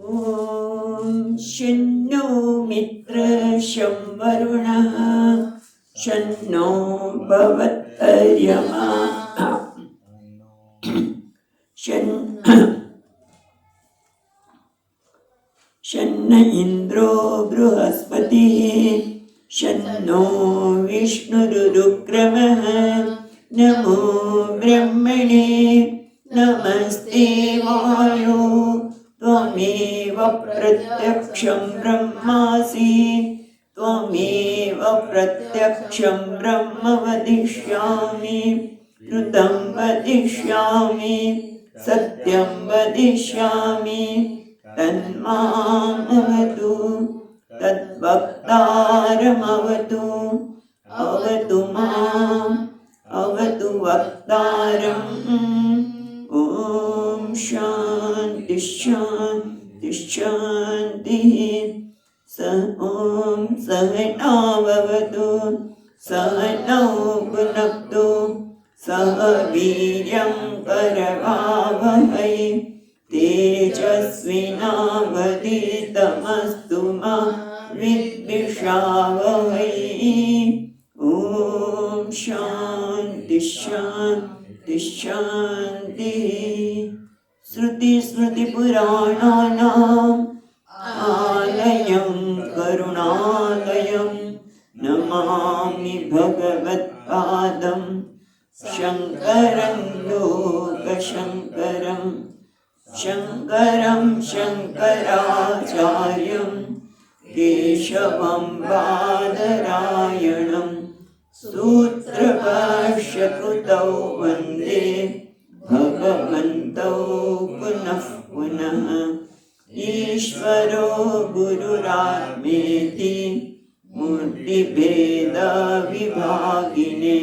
ॐ शन्नो मित्रशं वरुणः शन्नो भवत्तर्यमा शन्न इन्द्रो बृहस्पतिः शन्नो विष्णुरुक्रमः नमो ब्रह्मणे नमस्ते वायो त्वमेव प्रत्यक्षं ब्रह्मासि त्वमेव प्रत्यक्षं ब्रह्म वदिष्यामि ऋतं वदिष्यामि सत्यं वदिष्यामि तन्मामवतु तद्वक्तारमवतु अवतु माम् अवतु वक्तारम् ॐ शान्ति शान्ति शान्तिः ॐ सहनाववतु सहनौ भुनक्तु सह वीर्यं करवावहै तेजस्विनावधीतमस्तु मा विद्विषावहै ॐ शान्ति शान्ति शान्तिः श्रुतिस्मृतिपुराणानाम् आलयं करुणालयं नमामि भगवत्पादं शङ्करं लोकशङ्करं शङ्करं शङ्कराचार्यं केशवं बादरायणं सूत्रभाष्यकृतौ वन्दे भगवन्तौ पुनः पुनः ईश्वरो गुरुरात्मेति मूर्तिभेदविभागिने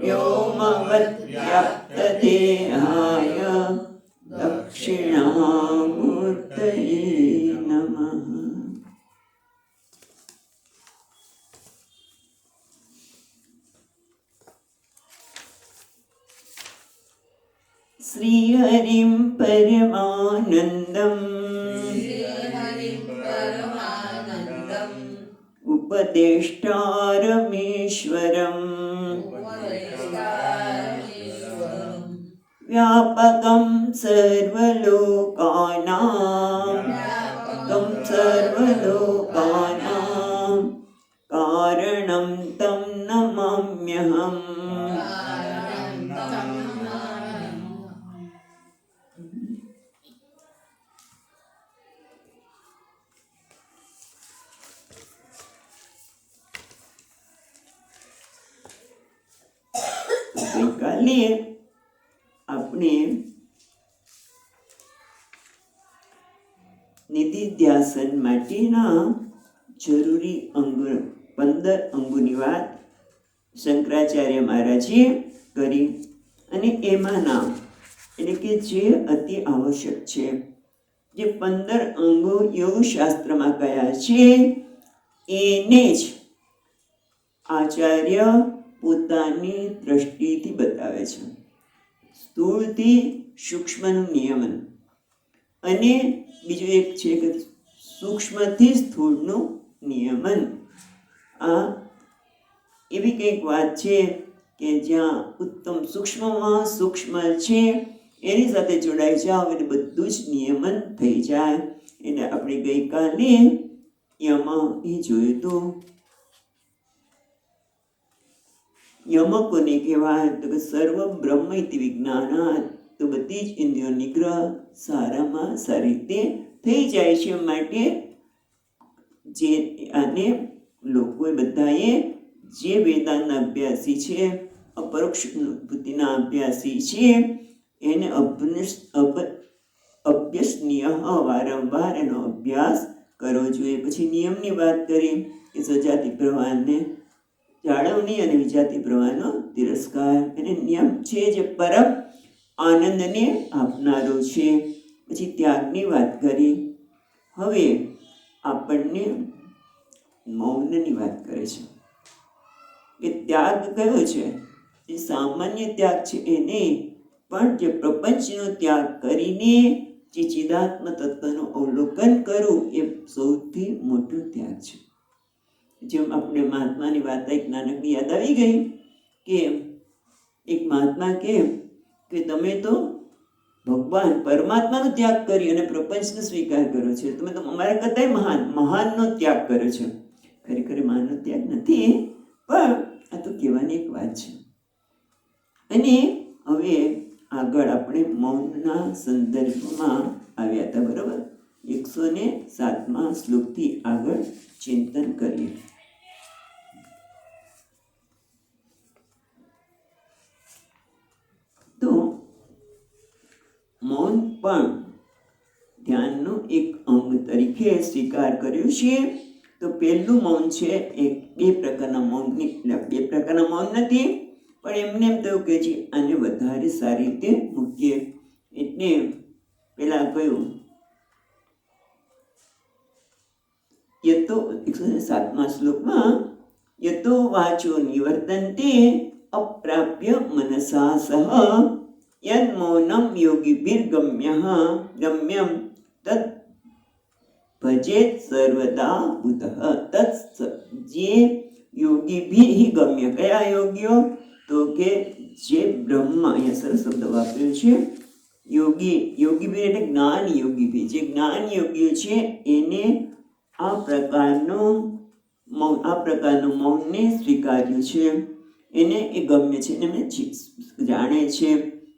व्योमवद्व्याप्तदेहाय दक्षिणामूर्तये नमः। श्रीहरिं परमानन्दम् उपदेष्टारमीश्वरम् व्यापकं सर्वलोकानां कारणं तं नमाम्यहम्। ગઈકાલે આપણે નિધિધ્યાસન માટેના જરૂરી અંગો 15 અંગોની વાત શંકરાચાર્ય મહારાજે કરી અને એમાંના એટલે કે જે અતિ આવશ્યક છે જે 15 અંગો યોગશાસ્ત્રમાં કયા છે એને જ આચાર્ય પોતાની દ્રષ્ટિથી બતાવે છે. સ્થૂળથી સૂક્ષ્મનું નિયમન અને બીજું એક છે કે સૂક્ષ્મથી સ્થૂળનું નિયમન. આ એવી કંઈક વાત છે કે જ્યાં ઉત્તમ સૂક્ષ્મમાં સૂક્ષ્મ છે એની સાથે જોડાઈ જાઓ એટલે બધું જ નિયમન થઈ જાય. એટલે આપણે ગઈકાલે એમાં એ જોયું હતું યમ કોને કહેવાય તો કે સર્વ બ્રહ્મ ઇતિ વિજ્ઞાનાત, તો બધી જ ઇન્દ્રિયો નિગ્રહ સારામાં સારી રીતે થઈ જાય છે. માટે જે આને લોકોએ બધાએ જે વેદાંતના અભ્યાસી છે અપરોક્ષ અનુભૂતિના અભ્યાસી છે એને અભ્યસનીય વારંવાર એનો અભ્યાસ કરવો જોઈએ. પછી નિયમની વાત કરી કે સજાતિ પ્રવાહને જાળવણી અને વિજાતિ પ્રવાહનો તિરસ્કાર. અને નિયમ છે જે પરમ આનંદને આપનારો છે. પછી ત્યાગની વાત કરી. હવે આપણને મૌનની વાત કરે છે કે ત્યાગ કયો છે? જે સામાન્ય ત્યાગ છે એ નહીં, પણ જે પ્રપંચનો ત્યાગ કરીને જે ચિદાત્મ તત્વનું અવલોકન જેમ આપણે મહાત્માની વાત એક નાનકડી યાદ આવી ગઈ કે એક મહાત્મા કે તમે તો ભગવાન પરમાત્માનો ત્યાગ કરી અને પ્રપંચનો સ્વીકાર કર્યો છે, તમે તો અમારા કરતા મહાનનો ત્યાગ કર્યો છે. ખરેખર મહાનનો ત્યાગ નથી, પણ આ તો કહેવાની એક વાત છે. અને હવે આગળ આપણે મૌનના સંદર્ભમાં આવ્યા હતા, બરોબર? 107મા શ્લોકથી આગળ ચિંતન કરીએ. તો મૌન પણ ધ્યાનનું એક અંગ તરીકે સ્વીકાર કર્યું છે. તો પહેલું મૌન છે એક બે પ્રકારના મૌન નથી, પણ એમને એમ થયું કે આને વધારે સારી રીતે મૂકીએ. એટલે પેલા કહ્યું યતો 107મા શ્લોકમાં યતો વાચો નિવર્તન્તે અપ્રાપ્ય મનસા સહ યન મૌનમ યોગીભિર્ગમ્યમ તત ભજેત સર્વદા ભૂતઃ. તત્ જે યોગીભિ ગમ્ય, કયા યોગીઓ? તો કે જે બ્રહ્મ, અહીંયા સરસ શબ્દ વાપર્યો છે યોગીભિ એટલે જ્ઞાન યોગીભિ, જે જ્ઞાન યોગીઓ છે એને આ પ્રકારનું મૌનને સ્વીકાર્યું છે, એને એ ગમ્ય છે, એને જાણે છે.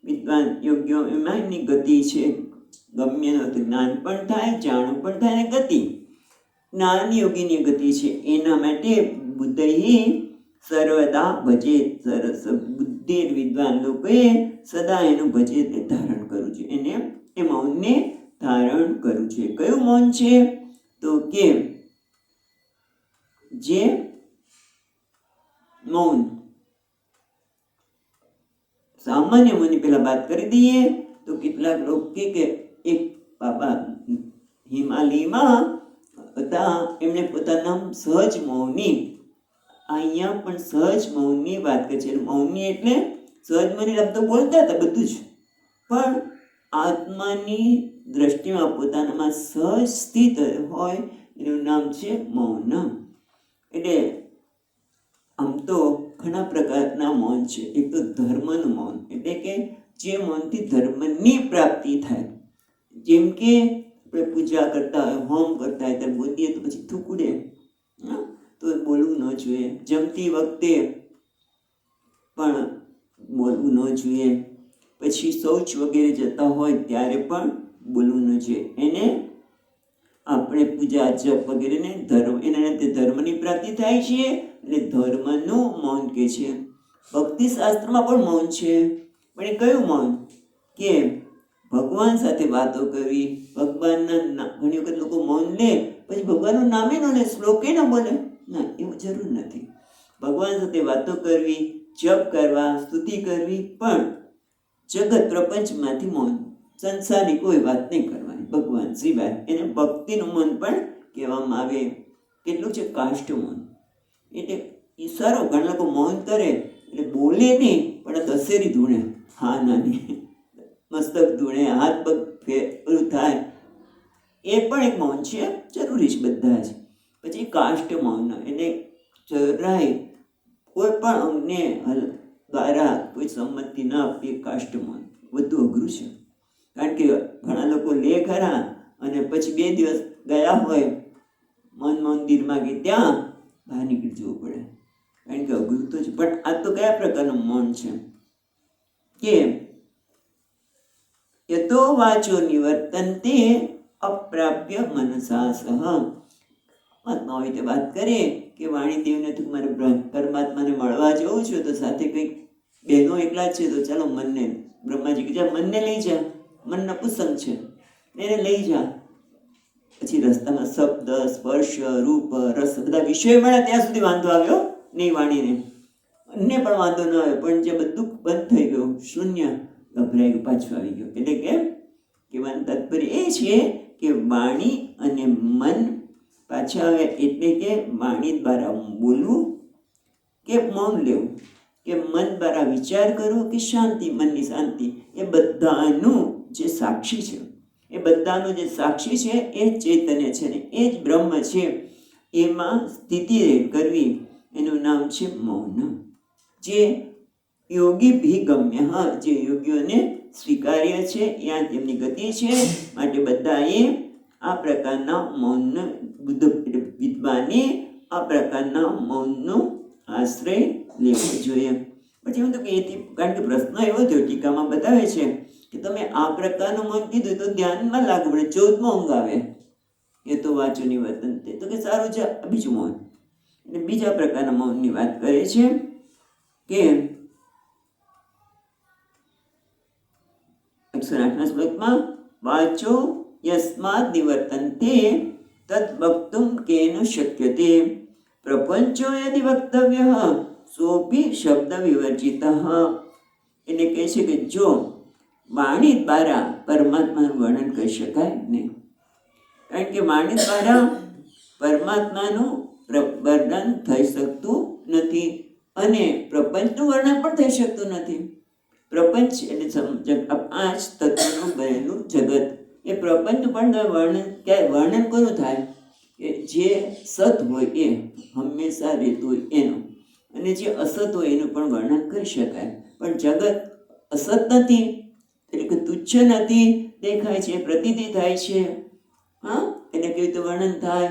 વિદ્વાન યોગ્યો એમાં એમની ગતિ છે. ગમ્ય તો જ્ઞાન પણ થાય, જાણવું પણ થાય, અને ગતિ જ્ઞાન યોગીની ગતિ છે. એના માટે બુદ્ધિ સર્વદા ભજે, સરસ બુદ્ધિ વિદ્વાન લોકોએ સદા એનું ભજે ધારણ કરવું છે, એને એ મૌનને ધારણ કરવું છે. કયું મૌન છે? તો કે જે મૌન સામાન્ય મૌનની પહેલા વાત કરી દઈએ તો કેટલાક લોકો કે એક બાબા હિમાલયમાં હતા, એમણે પોતાના સહજ મૌની, અહીંયા પણ સહજ મૌનની વાત કરે છે. મૌની એટલે સહજ મૌની તો બોલતા હતા બધું જ, પણ આત્માની દ્રષ્ટિમાં પોતાનામાં સહજ સ્થિત હોય એનું નામ છે મૌન. એટલે આમ તો ઘણા પ્રકારના મૌન છે. એક તો ધર્મનું મૌન, એટલે કે જે મૌનથી ધર્મની પ્રાપ્તિ થાય. જેમ કે આપણે પૂજા કરતા હોય, હોમ કરતા હોય, ત્યારે બોલીએ તો પછી થૂકડે, તો બોલવું ન જોઈએ. જમતી વખતે પણ બોલવું ન જોઈએ. પછી શૌચ વગેરે જતા હોય ત્યારે પણ બોલવું ન જોઈએ. એને આપણે પૂજા જપ વગેરેને એના રીતે ધર્મની પ્રાપ્તિ થાય છે, એટલે ધર્મનું મૌન કહે છે. ભક્તિ શાસ્ત્રમાં પણ મૌન છે, પણ એ કયું મૌન? કે ભગવાન સાથે વાતો કરવી. ભગવાનના ઘણી વખત લોકો મૌન લે, પછી ભગવાનનું નામે ન લે, શ્લોકે ન બોલે. ના, એવું જરૂર નથી. ભગવાન સાથે વાતો કરવી, જપ કરવા, સ્તુતિ કરવી, પણ જગત પ્રપંચમાંથી મૌન, સંસારની કોઈ વાત નહીં કરવાની ભગવાન સિવાય. એને ભક્તિનું મૌન પણ કહેવામાં આવે. કેટલું છે કાષ્ઠ મૌન, એટલે ઈશારો. ઘણા લોકો મૌન કરે એટલે બોલે નહીં, પણ દશેરી ધૂણે, હા નાની મસ્તક ધૂણે, હાથ પગ પેલું થાય, એ પણ એક મૌન છે, જરૂરી છે બધા જ. પછી કાષ્ઠ મૌન, એટલે જરાય કોઈ પણ અંગને દ્વારા કોઈ સંમતિ ન આપવી, કાષ્ઠ મૌન વધુ અઘરું છે. કારણ કે ઘણા લોકો લે ખરા, અને પછી 2 દિવસ ગયા હોય મન મંદિરમાં કે ત્યાં બહાર નીકળી જવું પડે, કારણ કે અઘરું તો છે. પણ આ તો કયા પ્રકારનું મૌન છે? કે યતો વાચો નિવર્તન્તે અપ્રાપ્ય મનસા સહ. મહાત્માઓ રીતે વાત કરીએ કે વાણીદેવને તું મારે પરમાત્માને મળવા જવું છું, તો સાથે કંઈક બહેનો એકલા છે, તો ચાલો મનને, બ્રહ્માજી કે જા મનને લઈ જા, મન નપુંસક છે, એને લઈ જા. પછી રસ્તામાં શબ્દ, સ્પર્શ, રૂપ, રસ બધા વિષયો મળ્યા ત્યાં સુધી વાંધો આવ્યો નહીં વાણીને, અન્ય પણ વાંધો ન આવ્યો. પણ જે બધું બંધ થઈ ગયું, શૂન્ય, ગભરાઈ ગયું, પાછું આવી ગયું. એટલે કે કહેવાનું તાત્પર્ય એ છે કે વાણી અને મન પાછા આવે. એટલે કે વાણી દ્વારા બોલવું કે મૌન લેવું, કે મન દ્વારા વિચાર કરવો કે શાંતિ, મનની શાંતિ, એ બધાનું જે સાક્ષી છે, એ બધાનું જે સાક્ષી છે એ ચૈતન્ય છે, ને એ જ બ્રહ્મ છે. એમાં સ્થિતિ કરવી એનું નામ છે મૌન, જે યોગી ભીગમ્ય, જે યોગીઓને સ્વીકાર્ય છે, ત્યાં તેમની ગતિ છે. માટે બધાએ આ પ્રકારના મૌન, વિદ્વાને આ પ્રકારના મૌનનો આશ્રય લેવો જોઈએ. પછી હું તો કે કારણ કે પ્રશ્ન એવો થયો, ટીકામાં બતાવે છે કે તમે આ પ્રકારનું મૌન કીધું તો ધ્યાનમાં લાગુ પડે, 14મો અંગ આવે એ તો વાંચો નિવર્તન, તો કે સારું છે બીજું મૌન. એટલે બીજા પ્રકારના મૌનની વાત કરે છે કે 108મા શ્લોકમાં વાચો યસ્માદ નિવર્તન્તે તદ વક્તુમ કેન શક્યતે પ્રપંચો યદિ વક્તવ્ય સોપી શબ્દ વિવર્જિત. એટલે કહે છે કે જો વાણી દ્વારા પરમાત્માનું વર્ણન કરી શકાય નહીં, કારણ કે વાણી દ્વારા પરમાત્માનું વર્ણન થઈ શકતું નથી અને પ્રપંચનું વર્ણન પણ થઈ શકતું નથી. પ્રપંચ એટલે 5 તત્વોનું બનેલું જગત, એ પ્રપંચનું પણ વર્ણન કોનું થાય કે જે સત હોય એ હંમેશા રહેતું હોય એનું, અને જે અસત હોય એનું પણ વર્ણન કરી શકાય. પણ જગત અસત નથી, એટલે કે તુચ્છ નથી, દેખાય છે, પ્રતીતિ થાય છે, એને કેવી રીતે વર્ણન થાય?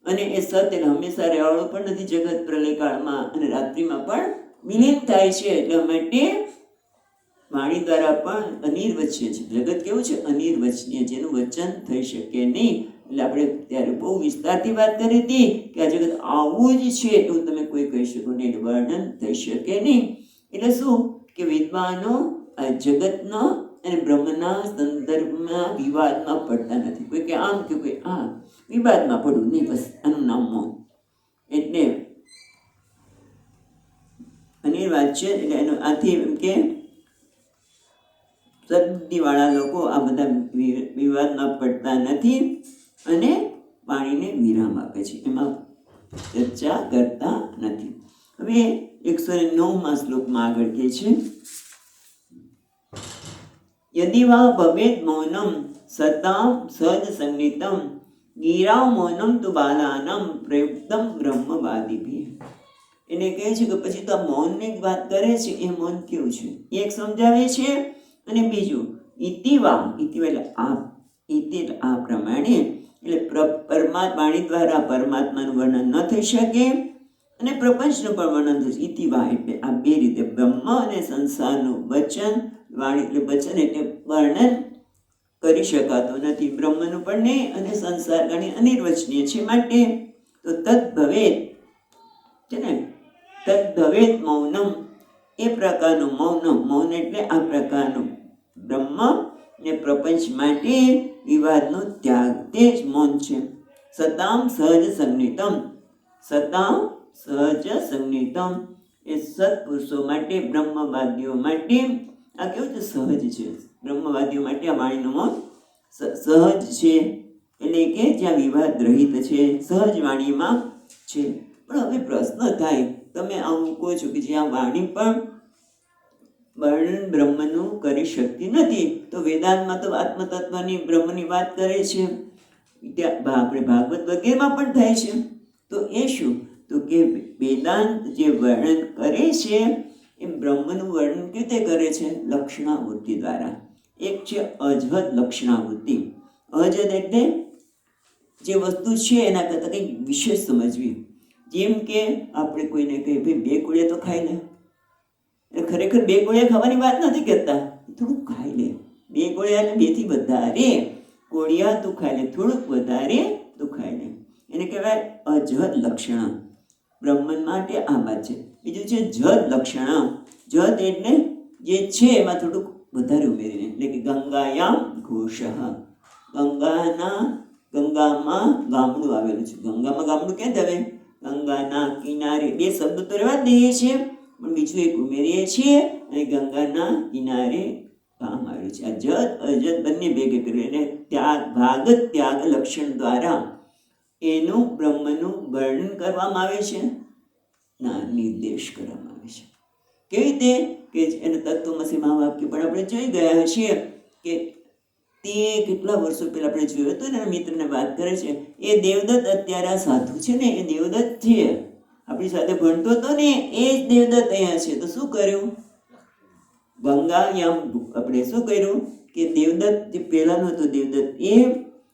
અને એ સત એટલે હંમેશા રહેવાળું પણ નથી. જગત પ્રલયકાળમાં અને રાત્રિમાં પણ વિલીન થાય છે. એટલા માટે વાણી દ્વારા પણ અનિર્વચનીય છે. જગત કેવું છે? અનિર્વચનીય, જેનું વચન થઈ શકે નહીં. એટલે આપણે ત્યારે બહુ વિસ્તારથી વાત કરી હતી કે આ જગત આવું જ છે એવું તમે કોઈ કહી શકો નહીં, વર્ણન થઈ શકે નહીં. એટલે શું કે વિદ્વાનો આ જગતનો અને બ્રહ્મના સંદર્ભમાં વિવાદમાં પડતા નથી. કોઈ કે આમ કે કોઈ આમ, વિવાદમાં પડવું નહીં, બસ આનું નામ મૌન. એટલે અનિર્વાચ્ય એટલે એનો આથી એમ કે સદબુદ્ધિવાળા લોકો આ બધા વિવાદમાં પડતા નથી અને વાણીને વિરામ આપે છે, એમાં ચર્ચા કરતા નથી. હવે 109મા શ્લોકમાં આગળ કહે છે યદિ વા ભવેદ મૌનમ સતામ સહજ સંગીતમ ગીરાવ મૌનમ તુ બાલાનમ પ્રયુક્તમ બ્રહ્મવાદિભિ. એને કહે છે કે પછી તો આ મૌનની વાત કરે છે, એ મૌન કેવું છે એક સમજાવે છે. અને બીજું ઇતિવા, ઇતિવા એટલે આ, ઇતિ એટલે આ પ્રમાણે, એટલે વાણી દ્વારા પરમાત્માનું વર્ણન ન થઈ શકે અને પ્રપંચનું પણ વર્ણન થશે. ઇતિવા એટલે આ બે રીતે બ્રહ્મ અને સંસારનું વચન, વાણી એટલે વચન એટલે વર્ણન કરી શકાતું નથી, બ્રહ્મનું પણ નહીં અને સંસાર ઘણી અનિર્વચનીય છે. માટે તો તદ ભવેત છે ને, તદ ભવેત મૌનમ, એ પ્રકારનું મૌન એટલે આ પ્રકારનું બ્રહ્મ ને પ્રપંચ માટે વિવાદનો ત્યાગ, તે જ મૌન છે. સતામ સહજ સંગીતમ, સતામ સહજ સંગીતમ એ સત્પુરુષો માટે, બ્રહ્મવાદીઓ માટે આ કેવું છે? સહજ છે. બ્રહ્મવાદીઓ માટે આ વાણીનું મૌન સહજ છે, એટલે કે જ્યાં વિવાદ રહિત છે, સહજ વાણીમાં છે. પણ હવે પ્રશ્ન થાય, તમે આમ કહો છો કે જ્યાં વાણી પણ વર્ણન બ્રહ્મનું કરી શકતી નથી, તો વેદાંતમાં તો આત્મતત્વની બ્રહ્મની વાત કરે છે, ત્યાં આપણે ભાગવત વગેરેમાં પણ થાય છે. તો એ શું? તો કે વેદાંત જે વર્ણન કરે છે એ બ્રહ્મનું વર્ણન કેવી રીતે કરે છે? લક્ષણાવૃત્તિ દ્વારા. એક છે અજહદ લક્ષણાવૃત્તિ. અજહદ એટલે જે વસ્તુ છે એના કરતાં કંઈક વિશેષ સમજવી. જેમ કે આપણે કોઈને કહીએ ભાઈ 2 કોળિયા તો ખાઈ લે, એટલે ખરેખર 2 કોળિયા ખાવાની વાત નથી કરતા, થોડુંક ખાઈ લે. 2 કોળિયા એટલે 2 થી વધારે કોળિયા તું ખાઈ લે, થોડુંક વધારે તું ખાઈ લે, એને કહેવાય અજહદ લક્ષણ. બ્રહ્મન માટે આ વાત છે. બીજું છે જદ લક્ષણ. જદ એટલે જે છે એમાં થોડુંક વધારે ઉમેરીને, એટલે કે ગંગાયામ ઘોષ, ગંગામાં ગામડું આવેલું છે. ગંગામાં ગામડું ક્યાં આવે? ગંગાના કિનારે. 2 શબ્દ તો રહેવા જ દઈએ છીએ, પણ બીજું એક ઉમેરીએ છીએ અને ગંગાના કિનારે ગામ આવ્યું છે. આ જદ અજદ બંને ભેગે કર્યું, એટલે ત્યાગ ત્યાગ લક્ષણ દ્વારા એનું બ્રહ્મનું વર્ણન કરવામાં આવે છે, ના નિર્દેશ કરવામાં આવે છે. કેવી રીતે? કે એને તત્વમસી મહાવાક્ય પણ આપણે જોઈ ગયા છીએ કે તે કેટલા વર્ષો પહેલા આપણે જોયો હતો ને, મિત્રને વાત કરે છે, એ દેવદત્ત અત્યારે આ સાધુ છે ને, એ દેવદત્ત છે, આપણી સાથે ભણતો હતો ને, એ જ દેવદત્ત અહીંયા છે. તો શું કર્યું? ગંગાયામ આપણે શું કર્યું કે દેવદત્ત જે પહેલાનો હતો દેવદત્ત એ,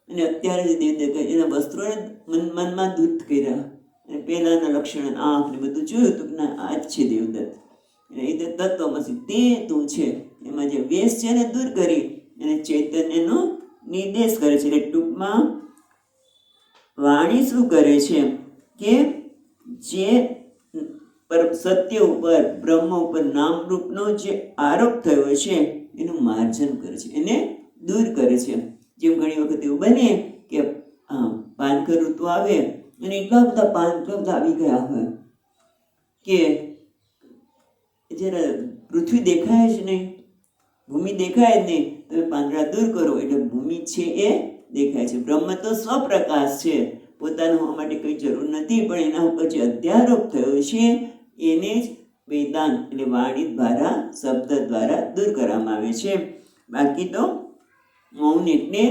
અને અત્યારે જે દેવદત્ત એના વસ્ત્રોને મનમાં ધૂત કર્યા, અને પહેલાના લક્ષણ આંખ ને બધું જોયું તો ના આ જ છે દેવદત્ત. એ તત્વમસી તે તું છે, એમાં જે વેશ છે એને દૂર કરી અને ચૈતન્યનો નિર્દેશ કરે છે. એટલે ટૂંકમાં વાણી શું કરે છે કે જે સત્ય ઉપર, બ્રહ્મ ઉપર, નામરૂપનો જે આરોપ થયો છે એનું માર્જન કરે છે, એને દૂર કરે છે. જેમ ઘણી વખત એવું બને કે પાનખર ઋતુ આવે અને એટલા બધા પાનખર આવી ગયા હોય કે જરા પૃથ્વી દેખાય જ નહીં, ભૂમિ દેખાય જ નહીં. તમે પાંદડા દૂર કરો એટલે ભૂમિ છે એ દેખાય છે. બ્રહ્મ તો સ્વપ્રકાશ છે, પોતાનું હોવા માટે કંઈ જરૂર નથી, પણ એના ઉપર જે અધ્યારોપ થયો છે એને જ વેદાંત એટલે વાણી દ્વારા, શબ્દ દ્વારા દૂર કરવામાં આવે છે. બાકી તો મૌન એટલે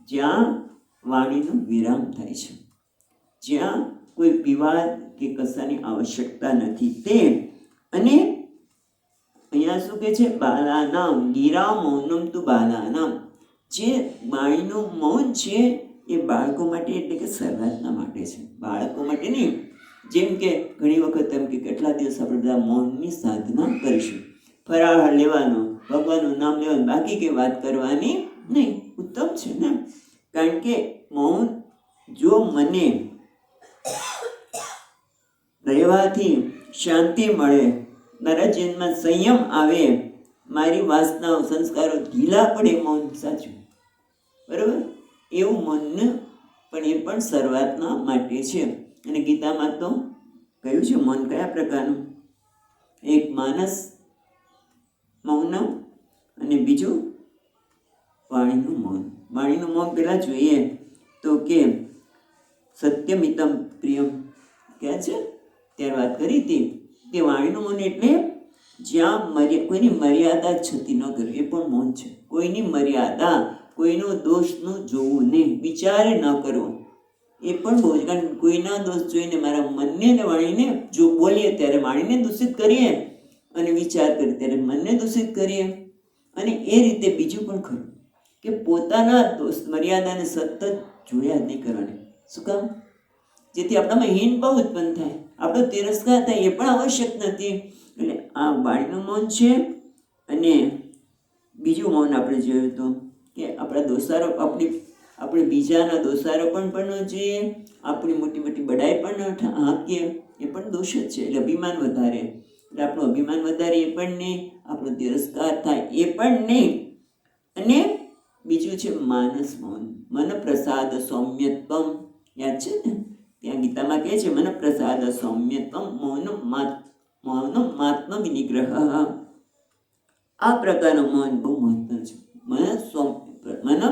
જ્યાં વાણીનો વિરામ થાય છે, જ્યાં કોઈ વિવાદ કે કશાની આવશ્યકતા નથી તે. અને અહીંયા શું કહે છે? બાલાનામ ગીરા મૌનમ તુ બાલાનામ. જે વાણીનું મૌન છે એ બાળકો માટે એટલે કે શરૂઆતના માટે છે, બાળકો માટે નહીં. જેમ કે ઘણી વખત એમ કે કેટલા દિવસ આપણે બધા મૌનની સાધના કરીશું, ફરાળ લેવાનો, ભગવાનનું નામ લેવાનું, બાકી કંઈ વાત કરવાની નહીં. ઉત્તમ છે ને, કારણ કે મૌન જો મને રહેવાથી શાંતિ મળે, મારા જીવનમાં સંયમ આવે, મારી વાસનાઓ સંસ્કારો ઢીલા પડે, મૌન સાચું બરાબર એવું મૌન પણ એ પણ શરૂઆતના માટે છે. અને ગીતામાં તો કહ્યું છે મૌન કયા પ્રકારનું? એક માનસ મૌન અને બીજું વાણીનું મૌન. વાણીનું મૌન પહેલાં જોઈએ તો કે સત્યમિતમ પ્રિયમ કહે છે, ત્યારે વાત કરી હતી કે વાણીનું મૌન એટલે જ્યાં કોઈની મર્યાદા છતી ન કરવી, એ પણ મૌન છે. કોઈની મર્યાદા, કોઈનો દોષનું જોવું નહીં, વિચારે ન કરવો, એ પણ બહુ જ. કારણ કોઈના દોષ જોઈને મારા મનને અને વાણીને જો બોલીએ ત્યારે વાણીને દૂષિત કરીએ, અને વિચાર કરીએ ત્યારે મનને દૂષિત કરીએ. અને એ રીતે બીજું પણ ખરું કે પોતાના દોષ મર્યાદાને સતત જોયા જ નહીં કરવાની. શું કામ? જેથી આપણામાં હીન ભાવ ઉત્પન્ન થાય, આપણો તિરસ્કાર થાય, એ પણ આવશ્યક નથી. એટલે આ વાણીનું મૌન છે. અને બીજું મૌન આપણે જોયું તો કે આપણા દોષારો, આપણે બીજાના દોષારો પણ ન જોઈએ, આપણી મોટી મોટી બડાઈ પણ ન હાંકીએ, એ પણ દોષ જ છે. એટલે અભિમાન વધારે, એટલે આપણું અભિમાન વધારે એ પણ નહીં, આપણો તિરસ્કાર થાય એ પણ નહીં. અને બીજું છે માનસ મૌન, મન પ્રસાદ સૌમ્યત્વમ. યાદ છે ને, ત્યાં ગીતામાં કહે છે મન પ્રસાદ સૌમ્યત્વમ મૌન માત્મ વિનિગ્રહ. આ પ્રકારનું મૌન બહુ મહત્વનું છે. મન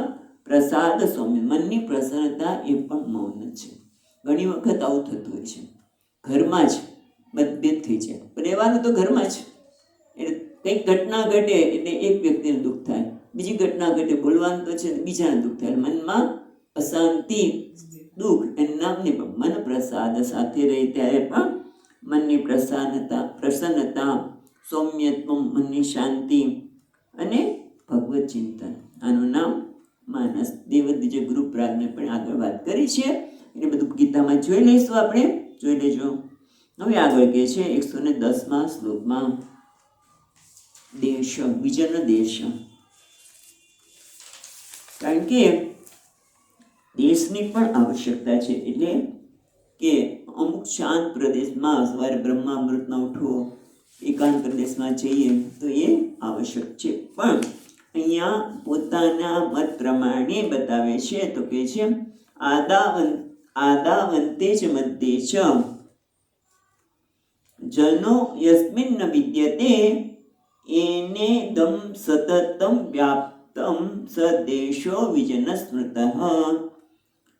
પ્રસાદ સૌમ્ય, મનની પ્રસન્નતા એ પણ મૌન છે. ઘણી વખત આવું થતું હોય છે, ઘરમાં જ મતભેદ થઈ જાય, રહેવાનું તો ઘરમાં જ, એટલે કંઈક ઘટના ઘટે એટલે એક વ્યક્તિને દુઃખ થાય, બીજી ઘટના ઘટે, બોલવાનું તો છે, બીજાને દુઃખ થાય, મનમાં અશાંતિ, દુઃખ એનું નામ નહીં. પણ મન પ્રસાદ સાથે રહે ત્યારે પણ મનની પ્રસન્નતા, સૌમ્યત્વ, મનની શાંતિ અને ભગવત ચિંતન, આનું નામ માનસ. દેવદ્વિજ ગુરુ પ્રાગને પણ આગળ વાત કરી છે, એટલે બધું ગીતામાં જોઈ લઈશું, આપણે જોઈ લેજો. હવે આગળ કહે છે 110મા શ્લોકમાં દેશ, વિજન દેશ. કારણ કે દેશની પણ આવશ્યકતા છે. એટલે કે અમુક શાંત પ્રદેશમાં સવારે બ્રહ્મામૃતનો ઉઠવો, એકાંત પ્રદેશમાં જઈએ તો એ આવશ્યક છે. પણ અહીંયા પોતાના મત પ્રમાણે બતાવે છે. તો કે છે આદાવંતે જ મધ્યે ચ જનો યસ્મિન ન વિદ્યતે એને દમ સતતમ વ્યાપ્તમ સદેશો વિજન સ્મૃતઃ.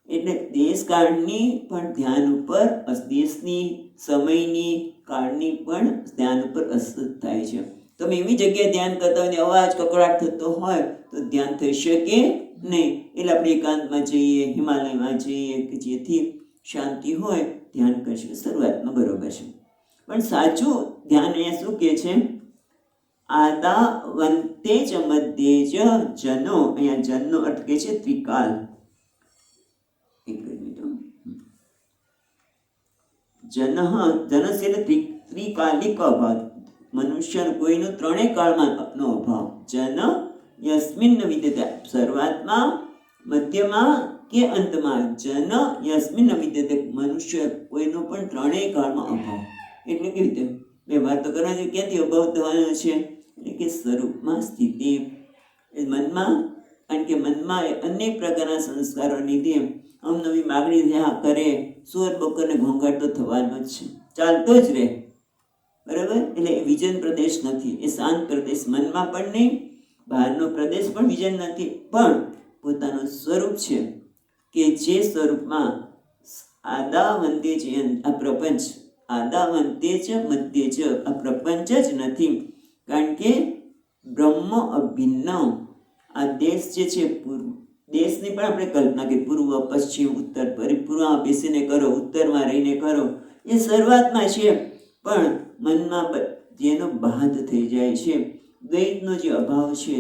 એટલે દેશકાળની પણ ધ્યાન ઉપર, દેશની, સમયની, કાળની પણ ધ્યાન ઉપર અસર થાય છે. તો તમે એવી જગ્યાએ ધ્યાન કરતા હોય ને અવાજ કકડાટ થતો હોય તો ધ્યાન થઈ શકે નહીં. એટલે આપણે એકાંતમાં જઈએ, હિમાલયમાં જઈએ કે જેથી શાંતિ હોય ધ્યાન કરશું. શરૂઆતમાં બરોબર છે, પણ સાચું ધ્યાન અહીંયા શું કહે છે? આદા વંતે જ મધ્યે જ જનો. અહીંયા જનનો અર્થ કહે છે ત્રિકાલ. એક મિનિટ. જનસ એટલે ત્રિકાલિક અભાવ. મનુષ્ય કોઈનો ત્રણેય કાળમાં નો અભાવ. જન યસ્મિન વિદ્યતે, શરૂઆતમાં, મધ્યમાં કે અંતમાં. જન યસ્મિન વિદ્યતે, મનુષ્ય કોઈનો પણ ત્રણેય કાળમાં અભાવ. એટલે કેવી રીતે વ્યવહાર તો કરવા જોઈએ, ક્યાંથી અભાવ થવાનો છે? એટલે કે સ્વરૂપમાં સ્થિતિ મનમાં. કારણ કે મનમાં અનેક પ્રકારના સંસ્કારો લીધે અવનવી માગણી થયા કરે, સુર બકરને ઘોંઘાટ તો થવાનો જ છે, ચાલતો જ રહે. બરાબર? એટલે એ વિજન પ્રદેશ નથી, એ શાંત પ્રદેશ. મનમાં પણ નહીં, બહારનો પ્રદેશ પણ વિજન નથી, પણ પોતાનું સ્વરૂપ છે કે જે સ્વરૂપમાં આદાવંતે જ આ પ્રપંચ, આદાવંતે જ મધ્ય જ આ પ્રપંચ જ નથી. કારણ કે બ્રહ્મ અભિન્ન. આ દેશ જે છે, દેશની પણ આપણે કલ્પના કરી, પૂર્વ, પશ્ચિમ, ઉત્તર, પૂર્વમાં બેસીને કરો, ઉત્તરમાં રહીને કરો, એ શરૂઆતમાં છે. પણ મનમાં જેનો બાદ થઈ જાય છે, દ્વૈતનો જે અભાવ છે,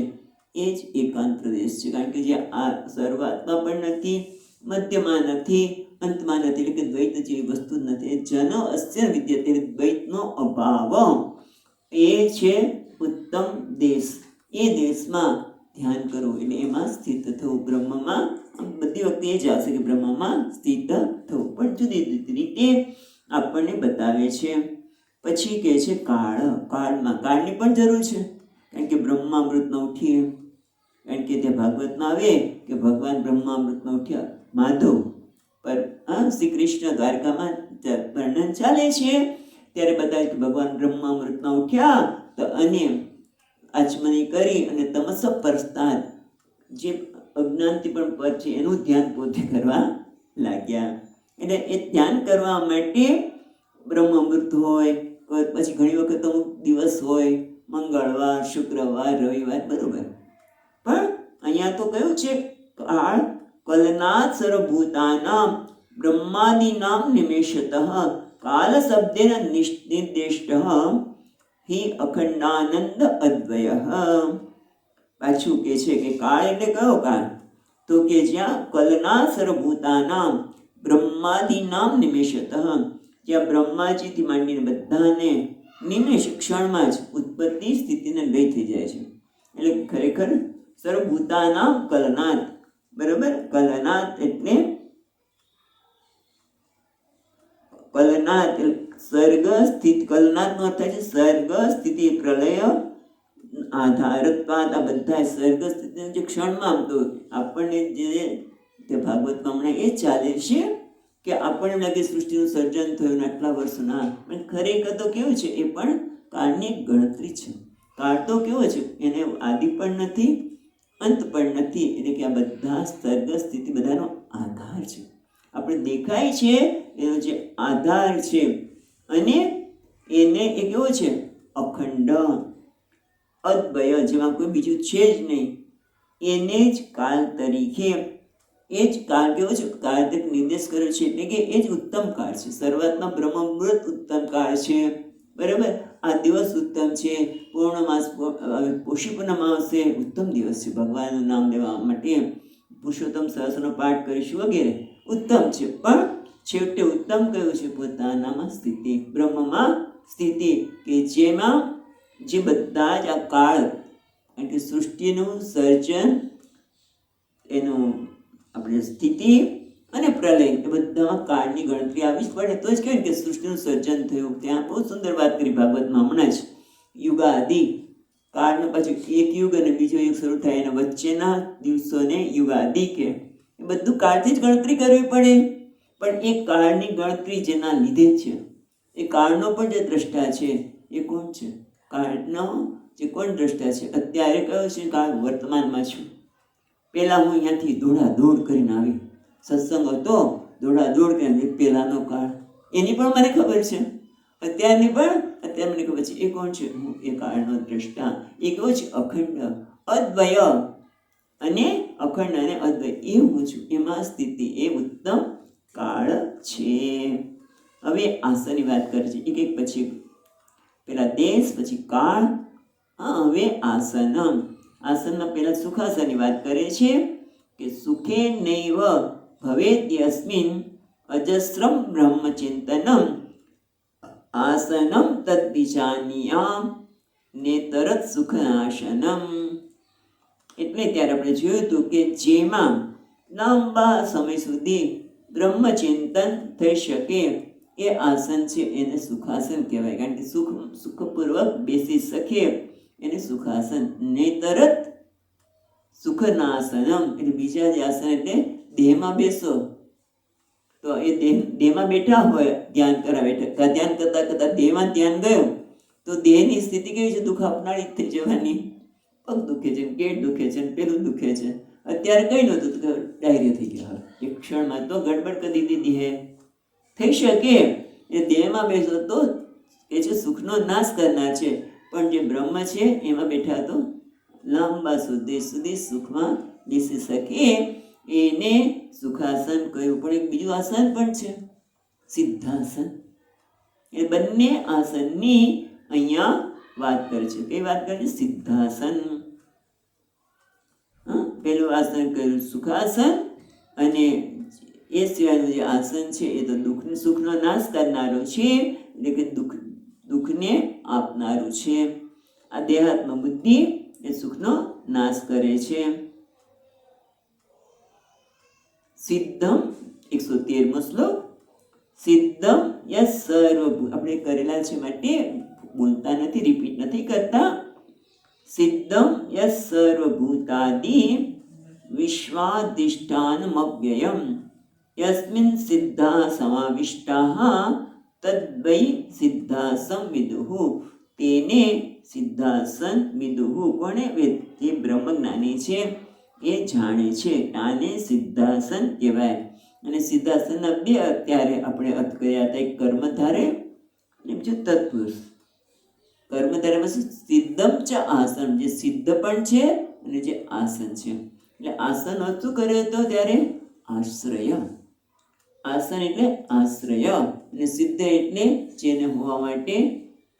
એ જ એકાંત પ્રદેશ છે. કારણ કે જે આ શરૂઆતમાં પણ નથી, મધ્યમાં નથી, અંતમાં નથી. એટલે કે દ્વૈત જેવી વસ્તુ જ નથી. જન અસ્ય વિદ્યતે, દ્વૈતનો અભાવ એ છે ઉત્તમ દેશ. એ દેશમાં ધ્યાન કરવું એટલે એમાં સ્થિત થવું. બ્રહ્મમાં બધી વખતે એ જ આવશે કે બ્રહ્મમાં સ્થિત થવું, પણ જુદી જુદી રીતે આપણને બતાવે છે. પછી કહે છે કાળમાં. કાળની પણ જરૂર છે, કારણ કે બ્રહ્મામૃતમાં ઉઠીએ. કારણ કે ત્યાં ભાગવતમાં આવે કે ભગવાન બ્રહ્મામૃતમાં ઉઠ્યા. માધવ પર શ્રી કૃષ્ણ દ્વારકામાં વર્ણન ચાલે છે ત્યારે બતાવે કે ભગવાન બ્રહ્મામૃતમાં ઉઠ્યા તો અને આચમની કરી અને તમસ પરસ્તાદ, જે અજ્ઞાનથી પણ પર છે એનું ધ્યાન પોતે કરવા લાગ્યા. એટલે એ ધ્યાન કરવા માટે બ્રહ્મામૃત હોય, પછી ઘણી વખત અમુક દિવસ હોય, મંગળવાર, શુક્રવાર, રવિવાર, બરોબર. પણ અહીંયા તો કયું છે? કાળ કલનાથ સર્વભૂતાનામ બ્રહ્માદિનામ નિમેષતઃ કાલ શબ્દેન નિર્દેષ્ટ હિ અખંડાનંદ અદ્વય. પાછું કે છે કે કાળ એટલે કયો કાળ? તો કે જ્યાં કલના સર્વભૂતાનામ બ્રહ્માદિનામ નિમેષતઃ, જ્યાં બ્રહ્માજીથી માંડીને બધાને નિમેષ ક્ષણમાં જ ઉત્પત્તિ સ્થિતિને લઈ થઈ જાય છે. એટલે ખરેખર સર્વભૂતાનામ કલનાથ. બરાબર? કલનાથ એટલે કલનાથ સર્ગ સ્થિત. કલનાથનો અર્થ થાય છે સર્ગ સ્થિતિ પ્રલય આધારત્વાદ. આ બધા સર્ગ સ્થિતિ જે ક્ષણમાં આમ તો આપણને જે ભાગવતમાં હમણાં એ ચાલે છે કે આપણને લાગે સૃષ્ટિનું સર્જન થયું આટલા વર્ષોના, પણ ખરેખર તો કેવું છે? એ પણ કાળની એક ગણતરી છે. કાળ તો કેવો છે? એને આદિ પણ નથી, અંત પણ નથી. એટલે કે આ બધા સર્ગ સ્થિતિ બધાનો આધાર છે. આપણે દેખાય છે એનો જે આધાર છે, અને એને એ કેવો છે? અખંડ અદ્વય, જેમાં કોઈ બીજું છે જ નહીં. એને જ કાળ તરીકે, એ જ કાળ કેવો છે? કાળ તરીકે નિર્દેશ કર્યો છે. એટલે કે એ જ ઉત્તમ કાળ છે. શરૂઆતમાં બ્રહ્મમૃત ઉત્તમ કાળ છે. બરાબર? આ દિવસ ઉત્તમ છે. પૂર્ણમાસ, પોષી પૂર્ણિમા આવશે, ઉત્તમ દિવસ છે. ભગવાનનું નામ લેવા માટે પુરુષોત્તમ સહસ્રનો પાઠ કરીશું વગેરે, ઉત્તમ છે. પણ છેવટે ઉત્તમ કયું છે? પોતાનામાં સ્થિતિ, બ્રહ્મમાં સ્થિતિ, કે જેમાં જે બધા જ આ કાળ, એટલે સૃષ્ટિનું સર્જન, એનું આપણે સ્થિતિ અને પ્રલય, એ બધામાં કાળની ગણતરી આવી જ પડે તો જ કહેવાય કે સૃષ્ટિનું સર્જન થયું. ત્યાં બહુ સુંદર વાત કરી ભાગવતમાં હમણાં જ. યુગાદિ કાળનો પાછું એક યુગ અને બીજો યુગ શરૂ થાય, એના વચ્ચેના દિવસોને યુગાદિ કે. એ બધું કાળથી જ ગણતરી કરવી પડે. પણ એ કાળની ગણતરી જેના લીધે છે, એ કાળનો પણ જે દ્રષ્ટા છે એ કોણ છે? કાળનો જે કોણ દ્રષ્ટા છે? અત્યારે કયો છે કાળ? વર્તમાનમાં છું. પહેલાં હું અહીંયાથી દોડાદોડ કરીને આવી, સત્સંગ હતો, દોડાદોડ કરીને પહેલાંનો કાળ, એની પણ મને ખબર છે. અત્યારની પણ અત્યારે મને ખબર છે એ કોણ છે? હું એ કાળનો દ્રષ્ટા. એ કેવો છે? અખંડ, અદ્વય અને અખંડ અને અદ્વય એ હું છું. એમાં સ્થિતિ એ ઉત્તમ કાળ છે. હવે આસનની વાત કરે છે એક એક પછી. પેલા દેશ, પછી કાળ. હવે આસનમ. આસનમાં પેલા સુખાસનની વાત કરે છે કે સુખે નૈવ ભવેદ્યસ્મિન અજસ્રમ બ્રહ્મચિંતનમ આસનમ તદ્વિજાનીયામ નેતરત સુખનાશનમ. એટલે ત્યારે આપણે જોયું હતું કે જેમાં લાંબા સમય સુધી બ્રહ્મચિંતન થઈ શકે એ આસન છે એને સુખાસન કહેવાય. કારણ કે સુખપૂર્વક બેસી શકે એને સુખાસન. નેતરત સુખનાસનમ એટલે બીજા જે આસન એટલે દેહમાં બેસો તો એ દેહમાં બેઠા હોય, ધ્યાન કરતા કરતા દેહમાં ધ્યાન ગયું તો દેહની સ્થિતિ કેવી છે? દુઃખ આપનારી થઈ જવાની. પગ દુખે છે, પેટ દુખે છે, પેલું દુખે છે. અત્યારે કઈ નહોતું તો ડાયરિયા થઈ ગયા. એક ક્ષણમાં તો ગડબડ કરી દીધી હે. થઈ શકે એ દેહમાં બેસો તો એ છે સુખનો નાશ કરનાર છે. પણ જે બ્રહ્મ છે એમાં બેઠા તો લાંબા સુધી સુખમાં બેસી શકે એને સુખાસન કહ્યું. પણ એક બીજું આસન પણ છે, સિદ્ધાસન. એ બંને આસનની અહીંયા વાત કરે છે. કઈ વાત કરે છે? સિદ્ધાસન. પેલું આસન કહ્યું સુખાસન, અને એ સિવાયનું જે આસન છે એ તો સુખનો નાશ કરનારો છે, એટલે કે દુઃખને આપનારું છે. આ દેહાત્મ બુદ્ધિ એ સુખનો નાશ કરે છે. સિદ્ધમ 113મો શ્લોક. સિદ્ધમ યસ સર્વભૂત. આપણે કરેલા છે માટે બોલતા નથી, રિપીટ નથી કરતા. સિદ્ધમ યસ સર્વભૂતાદિ વિશ્વાધિષ્ઠાનમવ્યયમ યસ્મિન સિદ્ધા સમાવિષ્ટાઃ તદ્વૈ સિદ્ધાસમ વિદુઃ. તેને સિદ્ધાસન વિદુઃ. કોણે? વેદ. જે બ્રહ્મજ્ઞાની છે એ જાણે છે. આને સિદ્ધાસન કહેવાય. અને સિદ્ધાસનના બે અત્યારે આપણે અર્થ કર્યા હતા. એક કર્મધારે અને બીજું તત્પુરુષ. કર્મધારામાં સિદ્ધમ ચ આસન, જે સિદ્ધ પણ છે અને જે આસન છે. એટલે આસન અર્થ શું કર્યો હતો ત્યારે? આશ્રય. આસન એટલે આશ્રય, અને સિદ્ધ એટલે જેને હોવા માટે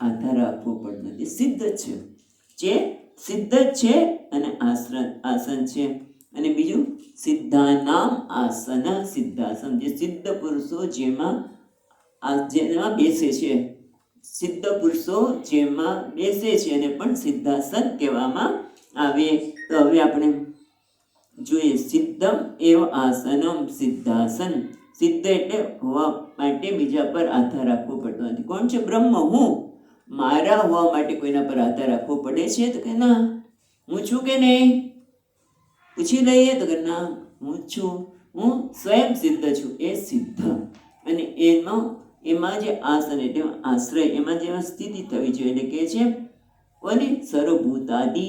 આધાર આપવો પડતો નથી. સિદ્ધ છે, જે સિદ્ધ છે અને આસન છે. અને બીજું સિદ્ધાનામ આસન સિદ્ધાસન, જે સિદ્ધ પુરુષો જેમાં બેસે છે. સિદ્ધ પુરુષો જેમાં બેસે છે અને પણ સિદ્ધાસન કહેવામાં આવે. તો હવે આપણે જોઈએ સિદ્ધમ એવ આસનમ સિદ્ધાસન. સિદ્ધ એટલે હોવા માટે બીજા પર આધાર રાખવો પડતો નથી. કોણ છે? બ્રહ્મ. હું. મારા હોવા માટે કોઈના પર આધાર રાખવો પડે છે? તો કે ના. હું છું કે નહીં? પૂછી લઈએ તો કે ના, હું છું. હું સ્વયં સિદ્ધ છું. એ સિદ્ધ. અને એમાં જે આસન એટલે આશ્રય, એમાં જેમાં સ્થિતિ થવી જોઈએ. એટલે કે છે કોને? સર્વભૂતાદિ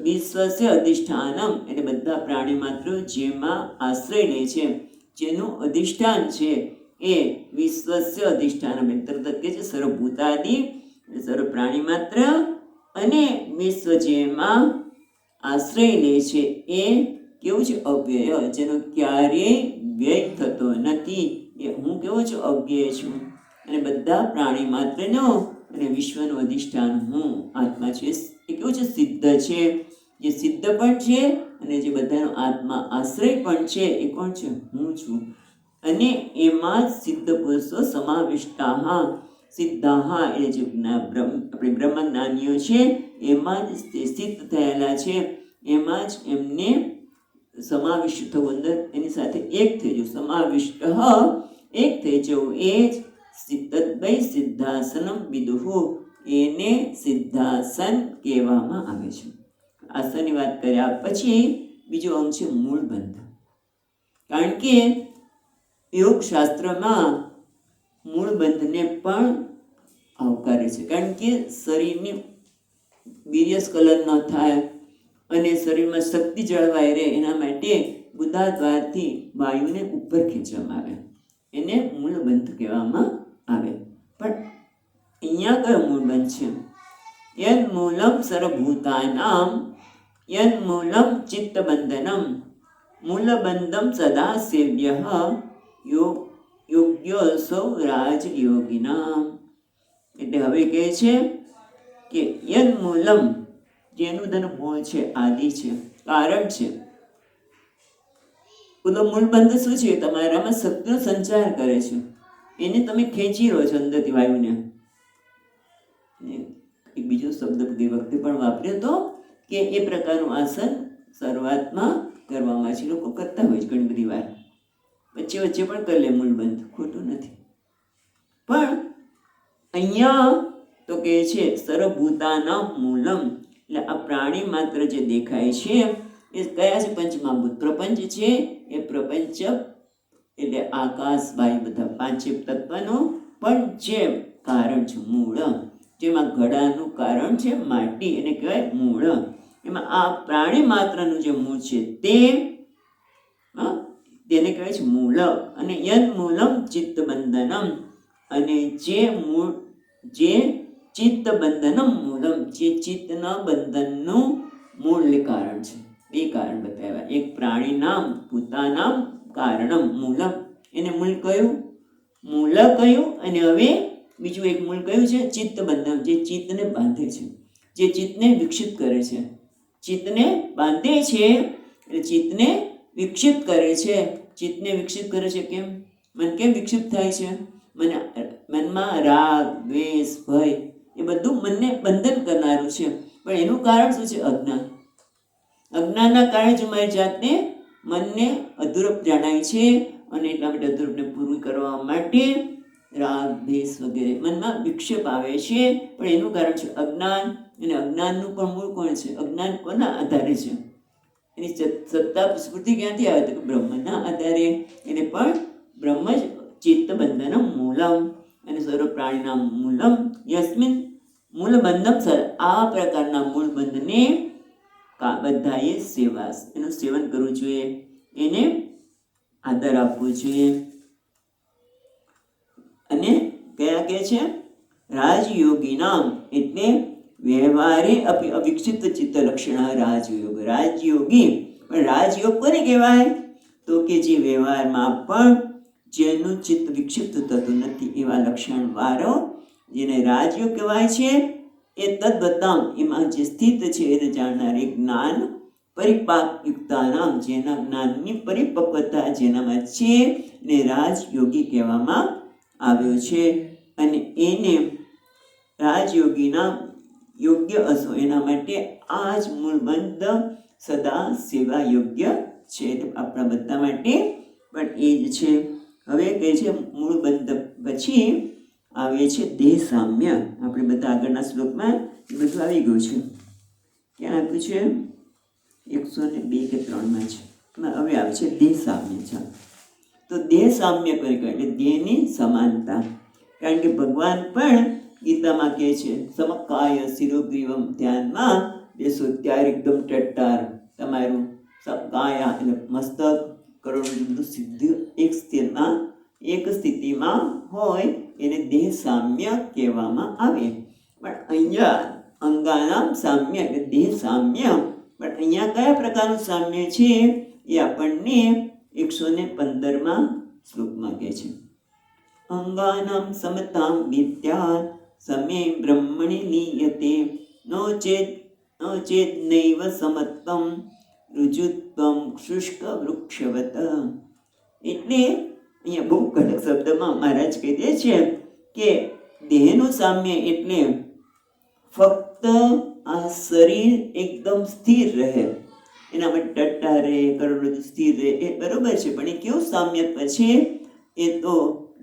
વિશ્વસ્ય અધિષ્ઠાનમ, એટલે બધા પ્રાણી માત્ર જેમાં આશ્રય લે છે, જેનું અધિષ્ઠાન છે એ વિશ્વસ્ય અધિષ્ઠાનમ. તરત કે છે સર્વભૂતાદિ, સર્વ પ્રાણી માત્ર, અને વિશ્વ જેમાં આશ્રય લે છે એ કેવું છે? અવ્યય, જેનો ક્યારેય વ્યય થતો નથી. એ હું કેવો છું? અવ્યય છું. અને બધા પ્રાણી માત્રનો અને વિશ્વનું અધિષ્ઠાન હું આત્મા છે. એ કેવું છે? સિદ્ધ છે. જે સિદ્ધ પણ છે અને જે બધાનો આત્મા આશ્રય પણ છે એ કોણ છે? હું છું. અને એમાં સિદ્ધ પુરુષો સમાવિષ્ટાઃ. સિદ્ધાઃ એટલે જે આપણે બ્રહ્મજ્ઞાનીઓ છે એમાં જ તે સિદ્ધ થયેલા છે. એમાં જ એમને સમાવિષ્ટ થવું, અંદર એની સાથે એક થઈ જવું. સમાવિષ્ટ એક થઈ જવું એ જ તદ્વૈ સિદ્ધાસનમ વિદુઃ. એને સિદ્ધાસન કહેવામાં આવે છે. આસનની વાત કર્યા પછી બીજો અંગ છે મૂળબંધ. કારણ કે યોગ શાસ્ત્રમાં મૂળબંધને પણ આવકારે છે. કારણ કે શરીરની વીર્યસ્ખલન ન થાય અને શરીરમાં શક્તિ જળવાઈ રહે એના માટે ગુદા દ્વારથી વાયુને ઉપર ખેંચવામાં આવે. એને મૂળબંધ કહેવામાં આવે. પણ અહીંયા કયો મૂળબંધ છે? યન મૂલમ સર્વભૂતાનામ યન મૂલમ ચિત્તબંધનમ મૂલબંધમ સદા સેવ્યઃ યોગ્યોऽસૌ રાજયોગિનામ. એટલે હવે કહે છે કે યન મૂલમ, જેનું ધન મૂળ છે, આદિ છે, કારણ છે. પેલો મૂળબંધ શું છે? તમારામાં શક્તિનો સંચાર કરે છે. એને તમે ખેંચી રહો છો અંદરથી વાયુને. એક બીજો શબ્દ ગઈ વખતે પણ વાપર્યો હતો કે એ પ્રકારનું આસન શરૂઆતમાં કરવામાં છે. લોકો કરતા હોય છે ઘણી બધી વાર, વચ્ચે વચ્ચે પણ કરી લે મૂળબંધ, ખોટું નથી. પણ અહીંયા તો કહે છે સર્વભૂતાનાં મૂલમ, એટલે આ પ્રાણી માત્ર જે દેખાય છે એ કયા છે? પંચમહાભૂત પ્રપંચ છે. એ પ્રપંચ એટલે આકાશ, વાયુ, બધા પાંચે તત્વનું પણ જે કારણ છે મૂળ, જેમાં ઘડાનું કારણ છે માટી, એને કહેવાય મૂળ. એમાં આ પ્રાણી માત્રનું જે મૂળ છે તેને કહેવાય છે મૂળ. અને યન મૂલમ ચિત્તબંધનમ, અને જે મૂળ, જે ચિત્તબંધનમ મૂલમ, જે ચિત્તના બંધનનું મૂળ કારણ છે. બે કારણ બતાવ્યા. એક પ્રાણી નામ ભૂતાનામ કારણમ મૂલમ, એને મૂળ કયું? મૂળ કયું. અને હવે બીજું એક મૂળ કયું છે? ચિત્તબંધન, જે ચિત્તને બાંધે છે, જે ચિત્તને વિકસિત કરે છે. ચિત્તને બાંધે છે એટલે ચિત્તને વિકસિત કરે છે. ચિત્તને વિકસિત કરે છે કેમ? મન કેમ વિકસિત થાય છે? મનમાં રાગ, દ્વેષ, ભય એ બધું મનને બંધન કરનારું છે. પણ એનું કારણ શું છે? અજ્ઞાન. અજ્ઞાનના કારણે જ મારી જાતને, મનને અધૂરપ જણાય છે. અને એટલા માટે અધૂરપને પૂરું કરવા માટે રાગ, દ્વેષ વગેરે મનમાં વિક્ષેપ આવે છે. પણ એનું કારણ છે અજ્ઞાન. અને અજ્ઞાનનું પણ મૂળ કોણ છે? અજ્ઞાન કોના આધારે છે? એની સત્તા સ્ફૂર્તિ ક્યાંથી આવે? તો બ્રહ્મના આધારે. એને પણ બ્રહ્મ જ ચિત્તબંધનમ મૂલમ, અને સર્વ પ્રાણીના મૂલમ યસ્મિન મૂલબંધમ સર. આ પ્રકારના મૂળબંધને બધાએ સેવા, એનું સેવન કરવું જોઈએ, એને આદર આપવો જોઈએ. અને કયા કહે છે? રાજયોગી નામ, એટલે વ્યવહારે અવિકસિત ચિત્ત લક્ષણ રાજયોગ. રાજયોગી, પણ રાજયોગ કોને કહેવાય? તો કે જે વ્યવહારમાં પણ જેનું ચિત્ત વિક્ષિપ્ત થતું નથી એવા લક્ષણ વાળો, જેને રાજયોગ કહેવાય છે. એ તદ્વતામ, એમાં જે સ્થિત છે એને જાણનાર જ્ઞાન પરિપાકયુક્તાનામ, જેના જ્ઞાનની પરિપક્વતા જેનામાં છે એને રાજયોગી કહેવામાં આવ્યો છે. અને એને રાજયોગીના યોગ્ય અસો, એના માટે આ જ મૂળબંધ સદા સેવા યોગ્ય છે. આપણા બધા માટે પણ એ જ છે. હવે કહે છે મૂળબંધ પછી આવે છે દેહ સામ્ય. આપણે બધા આગળના શ્લોકમાં એ બધું આવી ગયું છે. ક્યાં આપ્યું છે? 102 કે 3 છે. હવે આવે છે દેહ સામ્ય. છે તો દેહ સામ્ય કરી કહે એટલે દેહની સમાનતા. કારણ કે ભગવાન પણ ગીતામાં કહે છે સમકાય શિરોગ્રીવમ, ધ્યાનમાં બેસો ત્યારે એકદમ ટટ્ટાર તમારું કાયા એટલે મસ્તક, કરોડરજ્જુ સિદ્ધ એક સ્થિતિમાં હોય એને દેહ સામ્ય કહેવામાં આવે. પણ અહીંયા અંગાનામ સામ્ય એટલે દેહ સામ્ય. પણ અહીંયા કયા પ્રકારનું સામ્ય છે એ આપણને 115 શ્લોકમાં કહે છે. અંગાનામ સમતામ વિદ્યા સમે બ્રહ્મણિ લીયતે નો ચેત નૈવ સમત્વમ ઋજુત્વમ શુષ્ક વૃક્ષવત. એટલે અહીંયા બહુ કડક શબ્દમાં મહારાજ કહી દે છે કે દેહનું સામ્ય એટલે ફક્ત આ શરીર એકદમ સ્થિર રહે, એના માટે ટટ્ટા રહે, કરોડરજ્જુ સ્થિર રહે, એ બરોબર છે. પણ એ કેવું સામ્યત્વ છે? એ તો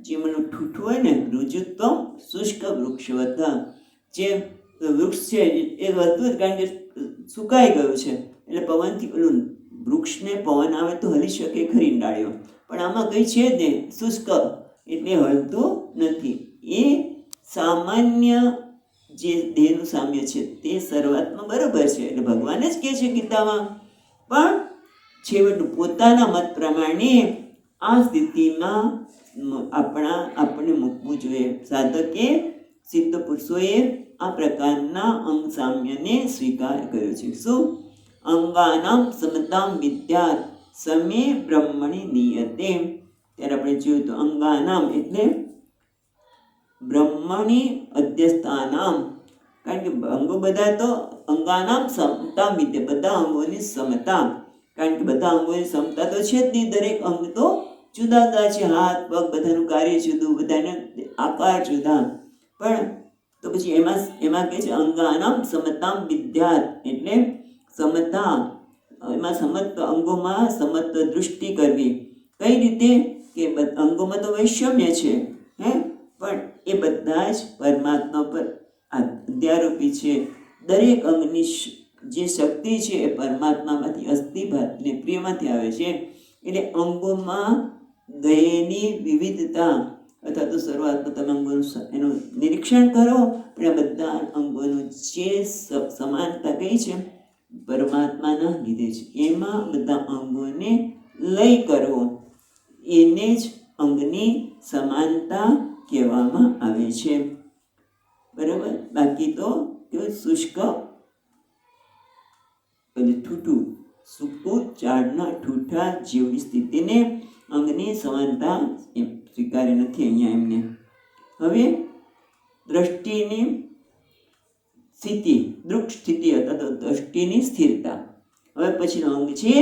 જેમનું ઠૂઠું હોય ને, ઋજુત્વમ શુષ્ક વૃક્ષવત, જે વૃક્ષ છે એ વધતું જ, કારણ કે સુકાઈ ગયું છે એટલે પવનથી પેલું વૃક્ષને પવન આવે તો હલી શકે ખરી ડાળીઓ, પણ આમાં કંઈ છે જ નહીં, શુષ્ક એટલે હલતું નથી. એ સામાન્ય જે દેહનું સામ્ય છે તે શરૂઆતમાં બરોબર છે, એટલે ભગવાન જ કહે છે ગીતામાં. પણ છેવટનું પોતાના મત પ્રમાણે આ સ્થિતિમાં આપણને મૂકવું જોઈએ. સાધકે, સિદ્ધ પુરુષોએ આ પ્રકારના અંગ સામ્યને સ્વીકાર કર્યો છે. શું? અંગાનામ સમતામ વિદ્યાત સમે બ્રહ્મણી નિયતે. ત્યારે આપણે જોયું તો અંગાનામ એટલે બ્રહ્મણી અધ્યસ્થાનામ, કારણ કે અંગો બધા તો અંગાનામ સમતા વિદ્યા, બધા અંગોની સમતા, કારણ કે બધા અંગોની સમતા તો છે જ નહીં. દરેક અંગ તો જુદા જુદા છે. હાથ પગ બધાનું કાર્ય જુદું, બધાને આકાર જુદા. પણ તો પછી એમાં કહે છે અંગાનામ સમતામ વિદ્યાત, એટલે સમતા, એમાં સમત્વ, અંગોમાં સમત્વ દૃષ્ટિ કરવી. કઈ રીતે? કે અંગોમાં તો વૈષમ્ય છે, પણ એ બધા જ પરમાત્મા પર અધ્યારોપી છે. દરેક અંગની જે શક્તિ છે એ પરમાત્મામાંથી, અસ્થિભાત ને પ્રિયમાંથી આવે છે. એટલે અંગોમાં દયની વિવિધતા, અથવા તો શરૂઆતમાં તમે અંગોનું એનું નિરીક્ષણ કરો, પણ આ બધા અંગોનું જે સમાનતા કઈ છે, પરમાત્માના લીધે છે. એમાં બધા અંગોને લય કરવો, એને જ અંગની સમાનતા કહેવામાં આવે છે. બરાબર? બાકી તો કેવું શુષ્ક ઠૂઠું, સૂકું ઝાડના ઠૂઠા જેવી સ્થિતિને અંગની સમાનતા સ્વીકાર્ય નથી અહીંયા એમને. હવે દ્રષ્ટિની સ્થિતિ, દૃક સ્થિતિ અથવા તો દ્રષ્ટિની સ્થિરતા. હવે પછીનો અંગ છે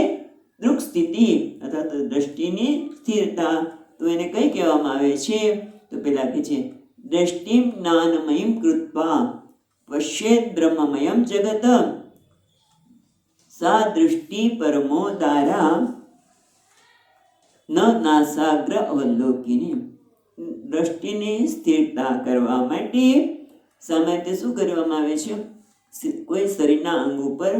દૃક સ્થિતિ અથવા તો દ્રષ્ટિની સ્થિરતા. તો એને કઈ કહેવામાં આવે છે? તો પેલા કે છે દ્રષ્ટિમ જ્ઞાનમયમ કૃત્વા પશ્યેદ બ્રહ્મમયમ જગત સા દૃષ્ટિ પરમોદારા ન નાસાગ્ર અવલોકિની. દ્રષ્ટિની સ્થિરતા કરવા માટે સામાન્ય શું કરવામાં આવે છે? કોઈ શરીરના અંગ ઉપર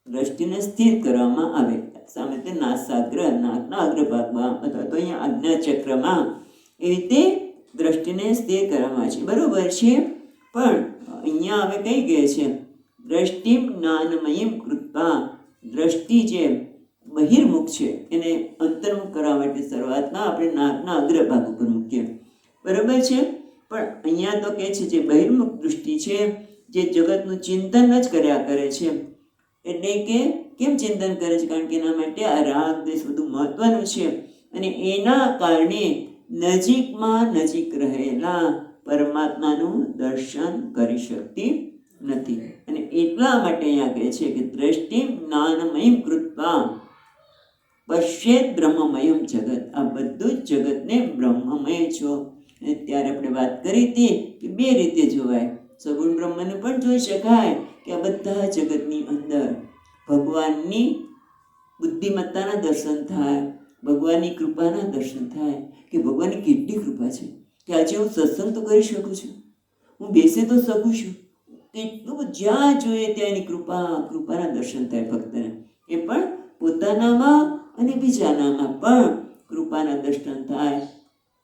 દ્રષ્ટિને સ્થિર કરવામાં આવે. સામાન્ય નાસાગ્ર, નાકના અગ્રભાગમાં અથવા તો અહીંયા આજ્ઞાચક્રમાં એ રીતે દ્રષ્ટિને સ્થિર કરવામાં આવે છે. બરોબર છે. પણ અહીંયા હવે કઈ કહે છે? દ્રષ્ટિ જ્ઞાનમયમ કૃત્વા. દ્રષ્ટિ જે બહિર્મુખ છે એને અંતર્મુખ કરવા માટે શરૂઆતમાં આપણે નાકના અગ્રભાગ ઉપર મૂકીએ. બરોબર છે. પણ અહીંયા તો કહે છે જે બહિર્મુખ દૃષ્ટિ છે, જે જગતનું ચિંતન જ કર્યા કરે છે. એટલે કે કેમ ચિંતન કરે છે? કારણ કે એના માટે આ રાગ દ્વેષ બધું મહત્વનું છે, અને એના કારણે નજીકમાં નજીક રહેલા પરમાત્માનું દર્શન કરી શકતી નથી. અને એટલા માટે અહીંયા કહે છે કે દ્રષ્ટિ જ્ઞાનમયમ કૃત્વા પશ્યેદ બ્રહ્મમયમ જગત. આ બધું જ જગતને બ્રહ્મમય છો. અને ત્યારે આપણે વાત કરી હતી કે બે રીતે જોવાય. સગુણ બ્રહ્મને પણ જોઈ શકાય કે આ બધા જગતની અંદર ભગવાનની બુદ્ધિમત્તાના દર્શન થાય, ભગવાનની કૃપાના દર્શન થાય, કે ભગવાનની કેટલી કૃપા છે કે આજે હું સત્સંગ તો કરી શકું છું, હું બેસી તો શકું છું. કેટલું જ્યાં જોઈએ ત્યાં એની કૃપાના દર્શન થાય ભક્તને. એ પણ પોતાનામાં અને બીજાનામાં પણ કૃપાના દર્શન થાય,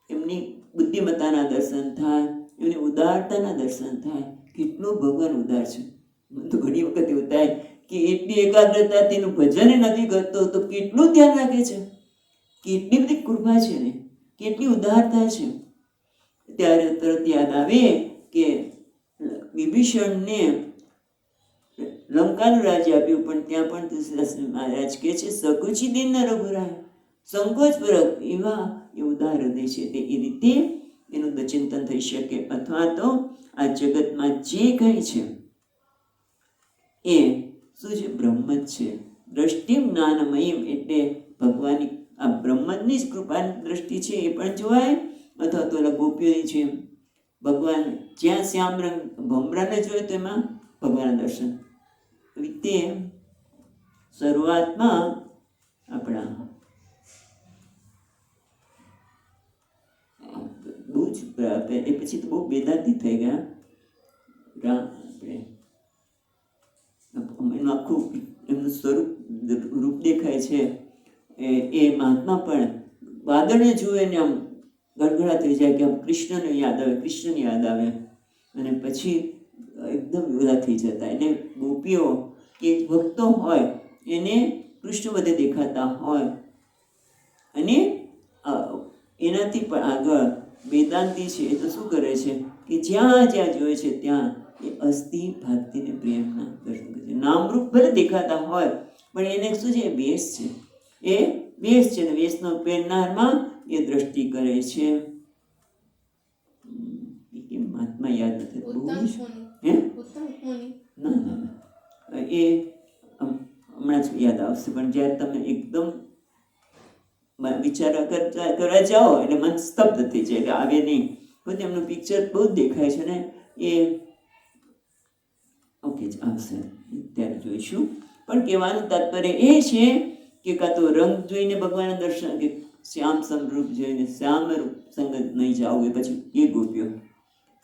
એમની બુદ્ધિમત્તાના દર્શન થાય, એમની ઉદારતાના દર્શન થાય. કેટલો ભગવાન ઉદાર છે. મને તો ઘણી વખત એવું થાય કે એટલી એકાગ્રતાથી એનું ભજન નથી કરતો તો કેટલું ધ્યાન રાખે છે, કેટલી બધી કૃપા છે ને, કેટલી ઉદારતા છે. ત્યારે તરત યાદ આવે કે વિભીષણને લંકાનું રાજ્ય આપ્યું, પણ ત્યાં પણ તુલસીદાસ મહારાજ કહે છે સકુચી દિન રઘુરાય, સંકોચ પરક એવા એ ઉદાર હૃદય છે. તે એ રીતે એનું ચિંતન થઈ શકે. અથવા તો આ જગતમાં જે કંઈ છે એ શું છે? બ્રહ્મ જ છે. દ્રષ્ટિ જ્ઞાનમયમ એટલે ભગવાનની આ બ્રહ્મની જ કૃપાની દ્રષ્ટિ છે એ પણ જોવાય. અથવા તો ગોપીઓની છે, ભગવાન જ્યાં શ્યામ રંગ ભમરાને જોઈએ તો એમાં ભગવાનના દર્શન. રીતે શરૂઆતમાં આપણા બહુ જ એ પછી તો બહુ બેદાંતી થઈ ગયા. આપણે એનું આખું એમનું સ્વરૂપ રૂપ દેખાય છે. એ મહાત્મા પણ વાદળને જુએ ને આમ ગડગડા થઈ જાય કે આમ કૃષ્ણને યાદ આવે, કૃષ્ણને યાદ આવે, અને પછી એકદમ બધા થઈ જતા. એટલે ગોપીઓ કે ભક્તો હોય એને કૃષ્ણ બધે દેખાતા હોય, અને એનાથી પણ આગળ વેદાંતી છે એ તો શું કરે છે કે જ્યાં જ્યાં જોઈએ છે ત્યાં એ અસ્થિ ભાતિને પ્રેમના દર્શન કરે છે. નામરૂપ ભલે દેખાતા હોય પણ એને શું છે વેશ છે, એ વેશ છે ને વેશનો પહેરનારમાં એ દ્રષ્ટિ કરે છે. મહાત્મા યાદ નથી ના ના ના એ હમણાં જ યાદ આવશે, પણ જ્યારે તમે એકદમ વિચાર કરવા જાઓ એટલે મન સ્તબ્ધ થઈ જાય એટલે આવે નહીં. પણ તેમનું પિક્ચર બહુ જ દેખાય છે ને એ ઓકે જ આવશે ત્યારે જોઈશું. પણ કહેવાનું તાત્પર્ય એ છે કે કાં તો રંગ જોઈને ભગવાનના દર્શન કે શ્યામ સમરૂપ જોઈને શ્યામ સંગત નહીં જાવું એ પછી એ ગોપ્યો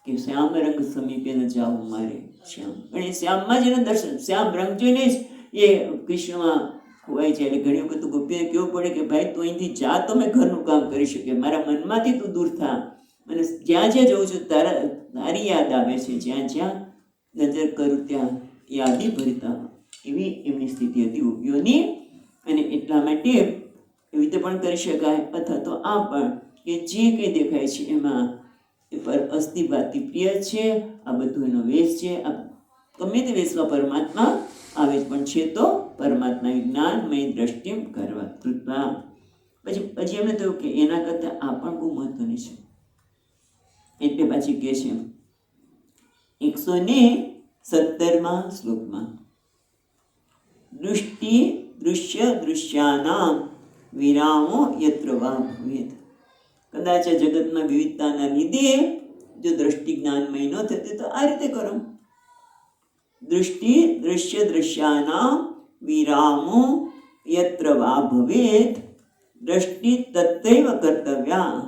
કે શ્યામ રંગ સમીપે ન જાવું મારે શ્યામ, પણ એ શ્યામમાં જ એના દર્શન શ્યામ રંગ જોઈને જ એ કૃષ્ણમાં ખોવાય છે. એટલે ઘણી વખત ગોપીને કહેવું પડે કે ભાઈ તું અહીંથી જા તો મેં ઘરનું કામ કરી શકે, મારા મનમાંથી તું દૂર થા, અને જ્યાં જ્યાં જઉં છું તારી યાદ આવે છે, જ્યાં જ્યાં નજર કરું ત્યાં યાદી ભરતા, એવી એમની સ્થિતિ હતી ગોપીઓની. અને એટલા માટે એવી રીતે પણ કરી શકાય, અથવા તો આ પણ કે જે કંઈ દેખાય છે એમાં એ પર અસ્થિભાતિ પ્રિય છે, આ બધું એનો વેશ છે, આ ગમે તે વેશમાં પરમાત્મા આવે જ, પણ છે તો પરમાત્મા જ્ઞાનમય દ્રષ્ટિ કરવા કૃપા. પછી એમને થયું કે એના કરતાં આ પણ બહુ મહત્વની છે. એટલે પાછી કહે છે 117માં શ્લોકમાં દૃષ્ટિ દૃશ્ય દૃશ્યાનામ વિરામો યત્ર વા ભવેત. કદાચ આ જગતમાં વિવિધતાના લીધે જો દ્રષ્ટિ જ્ઞાનમય ન થતી તો આ રીતે કરો. દૃષ્ટિ દૃશ્ય દૃશ્યાનામ વિરામો યત્ર વા ભવેત દ્રષ્ટિ તત્રૈવ કર્તવ્યા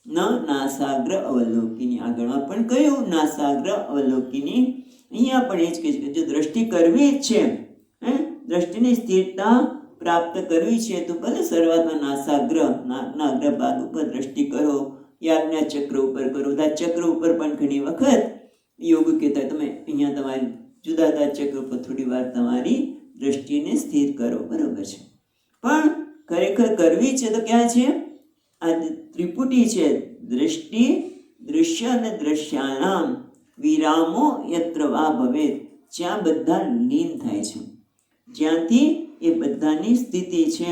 ન નાસાગ્ર અવલોકિની. આગળમાં પણ કહ્યું નાસાગ્ર અવલોકિની, અહીંયા પણ એ જ કહે છે કે જો દ્રષ્ટિ કરવી જ છે, દ્રષ્ટિની સ્થિરતા પ્રાપ્ત કરવી છે તો ભલે શરૂઆતમાં નાસાગ્ર નાકના અગ્રભાગ ઉપર દ્રષ્ટિ કરો, યાજ્ઞા ચક્ર ઉપર કરો. ચક્ર ઉપર પણ ઘણી વખત યોગ કહેતા તમે અહીંયા તમારી જુદા જુદા ચક્ર ઉપર થોડી વાર તમારી દ્રષ્ટિને સ્થિર કરો, બરોબર છે. પણ ખરેખર કરવી છે તો ક્યાં છે? આ ત્રિપુટી છે, દૃષ્ટિ દૃશ્ય અને દ્રશ્યાનામ વિરામો યત્ર વા ભવેત, જ્યાં બધા લીન થાય છે, જ્યાંથી એ બધાની સ્થિતિ છે.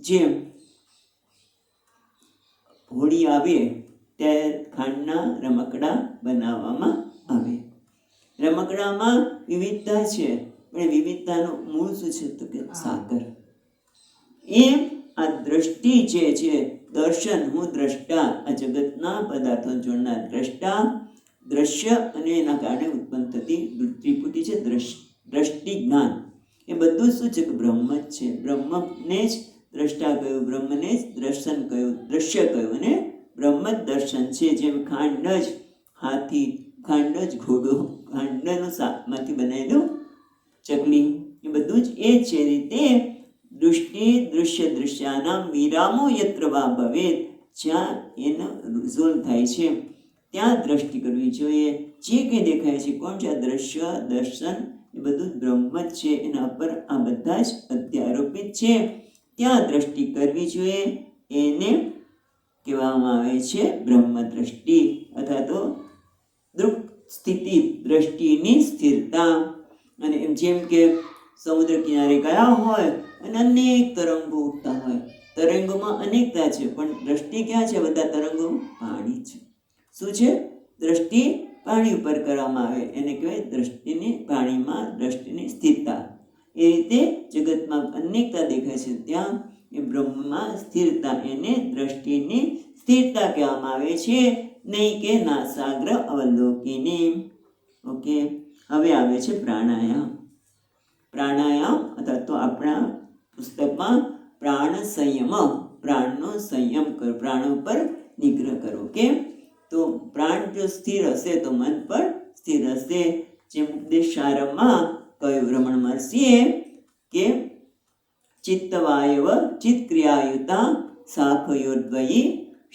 જેમ હોળી આવે ત્યારે ખાંડના રમકડા બનાવવામાં આવે. રમકડામાં વિવિધતા છે, પણ વિવિધતાનું મૂળ શું છે તો કે સાગર. એમ આ દ્રષ્ટિ જે છે, દર્શન, હું દ્રષ્ટા, આ જગતના પદાર્થો જોડનાર દ્રષ્ટા, દ્રશ્ય અને એના કારણે ઉત્પન્ન થતી ત્રિપુટી છે દ્રષ્ટિ જ્ઞાન. એ બધું શું છે કે બ્રહ્મ જ છે. બ્રહ્મને જ દ્રષ્ટા કહ્યું, બ્રહ્મને જ દર્શન કહ્યું, દ્રશ્ય કહ્યું, અને બ્રહ્મ જ દર્શન છે. જેમ ખાંડ જ હાથી, ખાંડ જ ઘોડો, ખાંડનું શાકમાંથી બનાવેલું ચકલી, એ બધું જ એ છે રીતે દૃષ્ટિ દૃશ્ય દૃશ્યાનામ વિરામો યત્ર વા ભવેત, જ્યાં એનો રિઝોલ્વ થાય છે ત્યાં દ્રષ્ટિ કરવી જોઈએ. જે કંઈ દેખાય છે કોણ છે? આ દ્રશ્ય દર્શન એ બધું બ્રહ્મ જ છે, એના પર આ બધા જ અધ્યારોપિત છે, ત્યાં દ્રષ્ટિ કરવી જોઈએ. એને કહેવામાં આવે છે બ્રહ્મ દ્રષ્ટિ, અથવા તો દૃક સ્થિતિ દ્રષ્ટિની સ્થિરતા. અને જેમ કે સમુદ્ર કિનારે ગયા હોય અને અનેક તરંગો ઉઠતા હોય, તરંગોમાં અનેકતા છે, પણ દ્રષ્ટિ ક્યાં છે? બધા તરંગો પાણી છે. શું છે? દ્રષ્ટિ પાણી ઉપર કરવામાં આવે, એને કહેવાય દ્રષ્ટિની પાણીમાં દ્રષ્ટિની સ્થિરતા. એ રીતે જગતમાં અનેકતા દેખાય છે, ત્યાં એ બ્રહ્મમાં સ્થિરતા, એને દ્રષ્ટિની સ્થિરતા કહેવામાં આવે છે, નહીં કે નાસાગ્ર અવલોકિની. ઓકે, હવે આવે છે પ્રાણાયામ. પ્રાણાયામ અથવા તો આપણા પુસ્તકમાં પ્રાણ સંયમ, પ્રાણનો સંયમ કરો, પ્રાણ ઉપર નિગ્રહ કરો. કેમ? તો પ્રાણ જો સ્થિર હશે તો મન પણ સ્થિર હશે. જેમ ઉપદેશ સારમાં કહ્યું રમણ મહર્ષિએ કે ચિત્તવાયવ ચિત્ક્રિયાયુતા શાખયોર્દ્વયી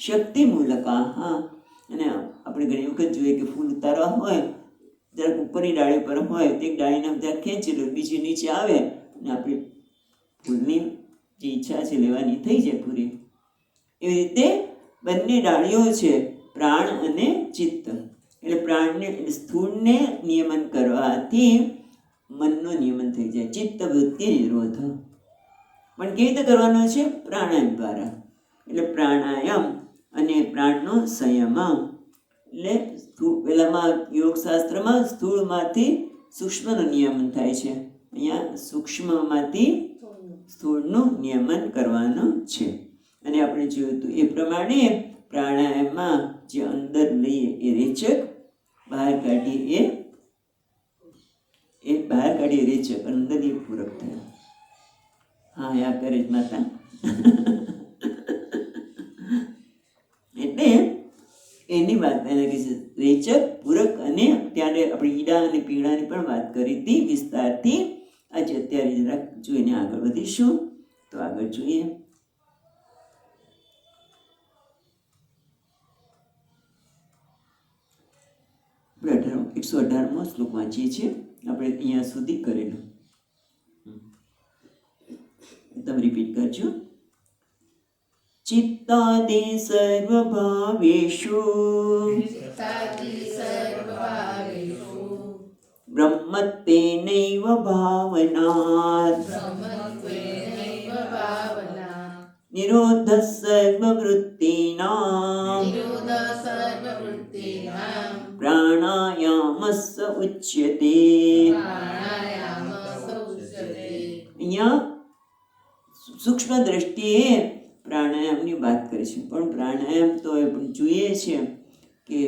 શક્તિ મૂલકાહ. અને આપણે ઘણી વખત જોઈએ કે ફૂલ ઉતારવા હોય, જરાક ઉપરની ડાળી પર હોય તો એક ડાળીને જરાક ખેંચી લો, બીજી નીચે આવે અને આપણી ફૂલની જે ઈચ્છા છે લેવાની થઈ જાય પૂરી. એવી રીતે બંને ડાળીઓ છે, પ્રાણ અને ચિત્ત. એટલે પ્રાણને સ્થૂળને નિયમન કરવાથી મનનું નિયમન થઈ જાય, ચિત્ત વૃત્તિ નિરોધ. પણ કેવી રીતે કરવાનો છે? પ્રાણાયામ દ્વારા. એટલે પ્રાણાયામ અને પ્રાણનો સંયમ. એટલે પેલામાં યોગશાસ્ત્રમાં સ્થૂળમાંથી સૂક્ષ્મનું નિયમન થાય છે, અહીંયા સૂક્ષ્મમાંથી સ્થૂળનું નિયમન કરવાનું છે. અને આપણે જોયું હતું એ પ્રમાણે પ્રાણાયામમાં જે અંદર લઈએ એ રેચક, બહાર કાઢીએ રેચક, અંદર એ પૂરક થાય. હા, યા કરે જ માતા. એટલે એની વાત એને કહે છે રેચક, પૂરક. અને ત્યારે આપણે ઈડા અને પીડાની પણ વાત કરી હતી વિસ્તારથી. આજે અત્યારે જરાક જોઈને આગળ વધીશું. તો આગળ જોઈએ. 118મો શ્લોક વાંચીએ છીએ આપણે, અહીંયા સુધી કરેલું. તમે રિપીટ કરજો. ચિત્તાદિ સર્વભાવેષુ બ્રહ્મત્વેનૈવ ભાવનાત નિરોધઃ સર્વવૃત્તીનાં પ્રાણાયામસ્સ ઉચ્યતે. અહીંયા સૂક્ષ્મ દ્રષ્ટિએ પ્રાણાયામની વાત કરી છે, પણ પ્રાણાયામ તો આપણે જોઈએ છે કે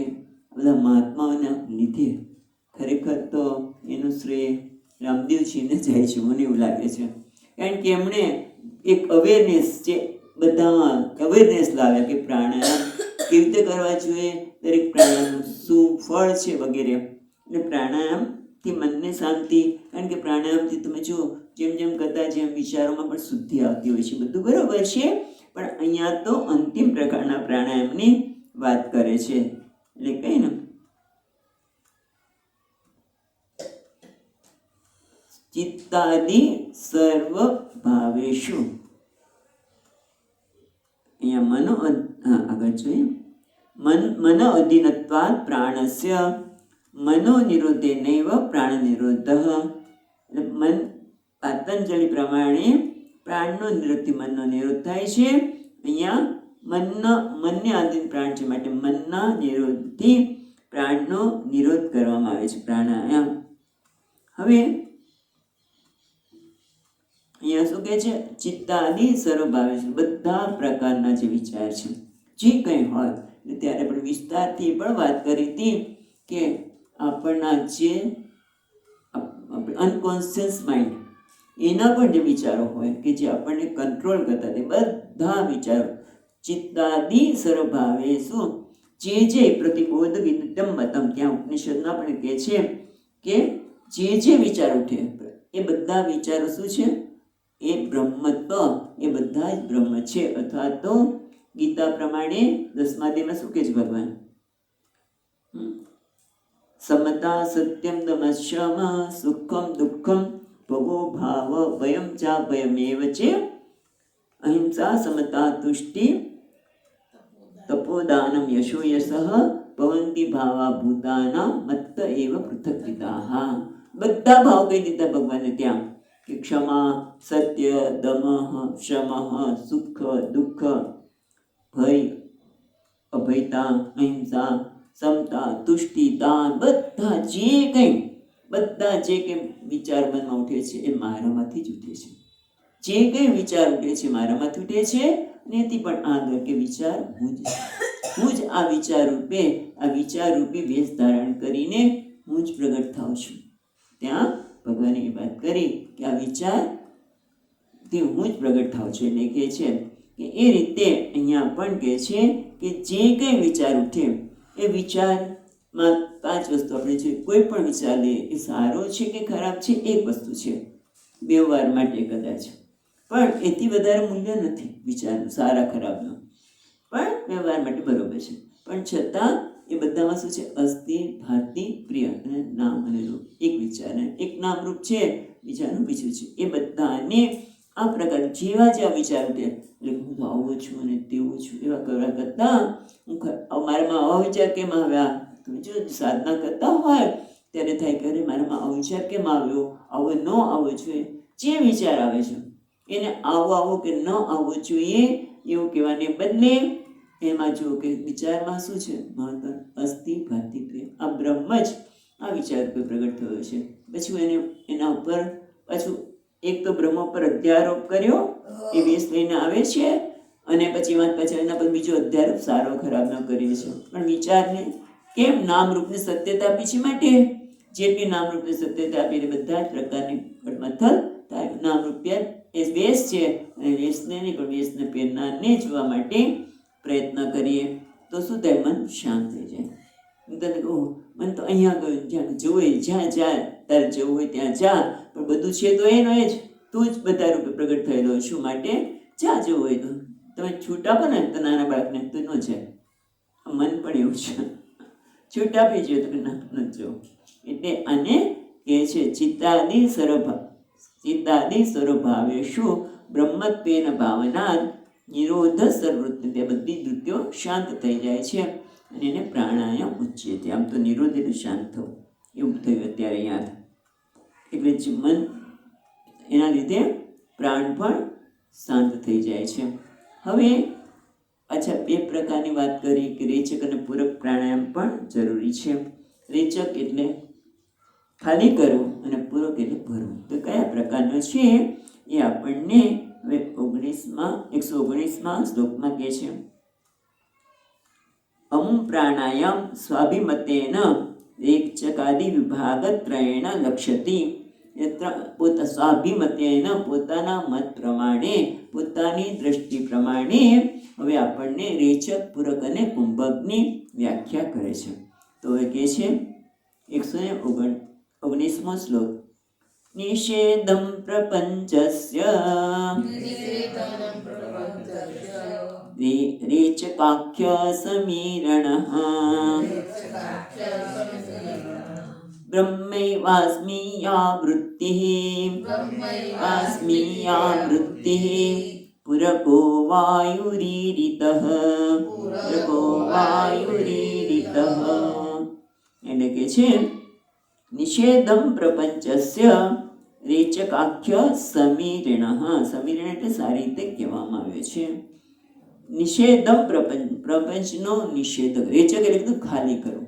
બધા મહાત્માઓના લીધે ખરેખર તો એનું શ્રેય રામદેવજીને જાય છે, મને એવું લાગે છે. કારણ કે એમણે એક અવેરનેસ છે, બધામાં અવેરનેસ લાવ્યા કે પ્રાણાયામ કેવી રીતે કરવા જોઈએ, દરેક પ્રાણાયામનું શું ફળ છે વગેરે. એટલે પ્રાણાયામથી મનને શાંતિ, કારણ કે પ્રાણાયામથી તમે જુઓ જેમ જેમ કરતા જેમ વિચારોમાં પણ શુદ્ધિ આવતી હોય છે, બધું બરાબર છે. પણ અહીંયા તો અંતિમ પ્રકારના પ્રાણાયામની વાત કરે છે. એટલે કઈ ને ચિત્તાદિ સર્વ ભાવેષુ, અહીંયા મનો આગળ જોઈએ. મન અધીનત્વાદ પ્રાણસ્ય મનો નિરોધે નૈવ પ્રાણ નિરોધઃ. મન પાતંજલિ પ્રમાણે પ્રાણનો નિરોધથી મનનો નિરોધ થાય છે. અહીંયા મનને આધીન પ્રાણ છે, માટે મનના નિરોધથી પ્રાણનો નિરોધ કરવામાં આવે છે, પ્રાણાયામ. હવે અહીંયા શું કહે છે? ચિત્તાદિ સર્વભાવે છે, બધા પ્રકારના જે વિચાર છે, જે કંઈ હોય. ત્યારે આપણે વિસ્તારથી પણ વાત કરી હતી કે આપણના જે અનકોન્શિયસ માઇન્ડ, એના પણ જે વિચારો હોય કે જે આપણને કંટ્રોલ કરતા, તે બધા વિચારો ચિત્તાદિ સર્વભાવે શું, જે પ્રતિબોધ વિદિતમ મતમ. ત્યાં ઉપનિષદમાં પણ કહે છે કે જે વિચાર ઉઠે એ બધા વિચારો શું છે? એ બ્રહ્મત્વ, એ બધા જ બ્રહ્મ છે. અથવા તો ગીતા પ્રમાણે 10મા અધ્યાયમાં શું કહે છે ભગવાન? સમતા સત્યમ દમશ્યમ સુખમ દુઃખમ ભવો ભાવ ભયમ ચા ભયમેવ છે અહિંસા સમતા તુષ્ટિ તપોદાનમ યશો યશઃ ભવંતિ ભાવા ભૂતાના મત્ત એવ પૃથક્વિદાઃ. બધા ભાવ કહી દીધા ભગવાને ત્યાં કે ક્ષમા, સત્ય, દમઃ, શમઃ, સુખ, દુઃખ, ભય, અભયતા, અહિંસા, સમતા, તુષ્ટિ, દાન, બધા જે કંઈ વિચાર મનમાં ઉઠે છે એ મારામાંથી જ ઉઠે છે. જે કંઈ વિચાર ઉઠે છે મારામાંથી ઉઠે છે. અને એથી પણ આગળ કે વિચાર હું જ આ વિચાર રૂપી વેશ ધારણ કરીને હું જ પ્રગટ થાઉં છું. ત્યાં ભગવાને એ વાત કરી કે આ વિચારથી હું જ પ્રગટ થાઉં છું. એટલે કહે છે કે એ રીતે અહીંયા પણ કહે છે કે જે કંઈ વિચાર ઉઠે એ વિચારમાં 5 વસ્તુ આપણે જોઈએ. કોઈ પણ વિચાર લઈએ એ સારો છે કે ખરાબ છે, એક વસ્તુ છે વ્યવહાર માટે કદાચ, પણ એથી વધારે મૂલ્ય નથી વિચારનું, સારા ખરાબનું. પણ વ્યવહાર માટે બરોબર છે. પણ છતાં એ બધામાં શું છે? અસ્થિ, ભાતિ, પ્રિય અને નામ અને રૂપ. એક વિચાર એક નામ રૂપ છે, બીજાનું બીજું છે. એ બધાને આ પ્રકાર જેવા જેવા વિચાર ઉઠે એટલે હું આવો છું અને તેવું છું એવા કરવા કરતાં મારામાં આવા વિચાર કેમ આવ્યા? તમે જો સાધના કરતા હોય ત્યારે થાય કે અરે મારામાં આવો વિચાર કેમ આવ્યો, આવો ન આવવો જોઈએ. જે વિચાર આવે છે એને આવો કે ન આવવો જોઈએ એવું કહેવાને બદલે એમાં જુઓ કે વિચારમાં શું છે? મહત્વ અસ્થિ ભાતિ પ્રેમ. આ બ્રહ્મ જ આ વિચાર ઉપર પ્રગટ થયો છે. પછી એને એના ઉપર પાછું એક તો બ્રહ્મ પર અધ્યારોપ કર્યો, એ વેશ લઈને આવે છે, અને પછી એના પર બીજો અધ્યારોપ સારો ખરાબ ન કરીએ છીએ. પણ વિચારને કેમ નામરૂપની સત્યતા આપી છે? માટે જેટલી નામરૂપની સત્યતા આપી એટલે બધા જ પ્રકારની મથલ થાય. નામરૂપિયા એ વેશ છે, અને વેશને નહીં પણ વેશને પહેરનારને જોવા માટે પ્રયત્ન કરીએ તો શું થાય? મન શાંત થઈ જાય. હું તને કહું, મને તો અહીંયા ગયું, જ્યાં જોવે જ્યાં જા, તારે જવું હોય ત્યાં જા, પણ બધું છે તો એનો એ જ, તું જ બધા રૂપે પ્રગટ થયેલો. શું માટે? જ્યાં જવું હોય તો. તમે છૂટ આપો ને તો નાના બાળકને તો ન જાય. મન પણ એવું છે, છૂટ આપી જોઈએ તો ન જવું. એટલે આને કહે છે ચિત્તાદિ સ્વરૂભાવે શું બ્રહ્મત્વેન ભાવના નિરોધ સર્વવૃત્તિ. તે બધી વૃત્તિઓ શાંત થઈ જાય છે અને એને પ્રાણાયામ ઉચ્ચેતે. આમ તો નિરોધ એટલે શાંત થવું એવું થયું અત્યારે યાદ. એટલે મન એના લીધે પ્રાણ પણ શાંત થઈ જાય છે. હવે અચ્છા, બે પ્રકારની વાત કરી કે રેચક અને પૂરક પ્રાણાયામ પણ જરૂરી છે. રેચક એટલે ખાલી કરવું અને પૂરક એટલે ભરવું. તો કયા પ્રકારનો છે એ આપણને હવે 119માં શ્લોકમાં કહે છે. અમું પ્રાણાયામ સ્વાભિમતેન રેચકાદિ વિભાગત્રયેણ લક્ષ્યતિ. સ્વાભિમતેન પોતાના મત પ્રમાણે, પોતાની દ્રષ્ટિ પ્રમાણે હવે આપણને રેચક, પૂરક અને કુંભકની વ્યાખ્યા કરે છે. તો એ કહે છે 119મો શ્લોક. નિષેધમ પ્રપંચસ્ય રેચકાખ્ય સમીરણઃ બ્રહ્મૈવાસ્મિયા વૃત્તિઃ પુરકો વાયુરીરિતઃ. એટલે કે છે નિષેધમ પ્રપંચસ્ય રેચકાખ્ય સમીરણઃ. સમીરણ એટલે સારી રીતે કહેવામાં આવે છે. નિષેધમ પ્રપંચનો નિષેધ. રેચક એટલે ખાલી કરવું.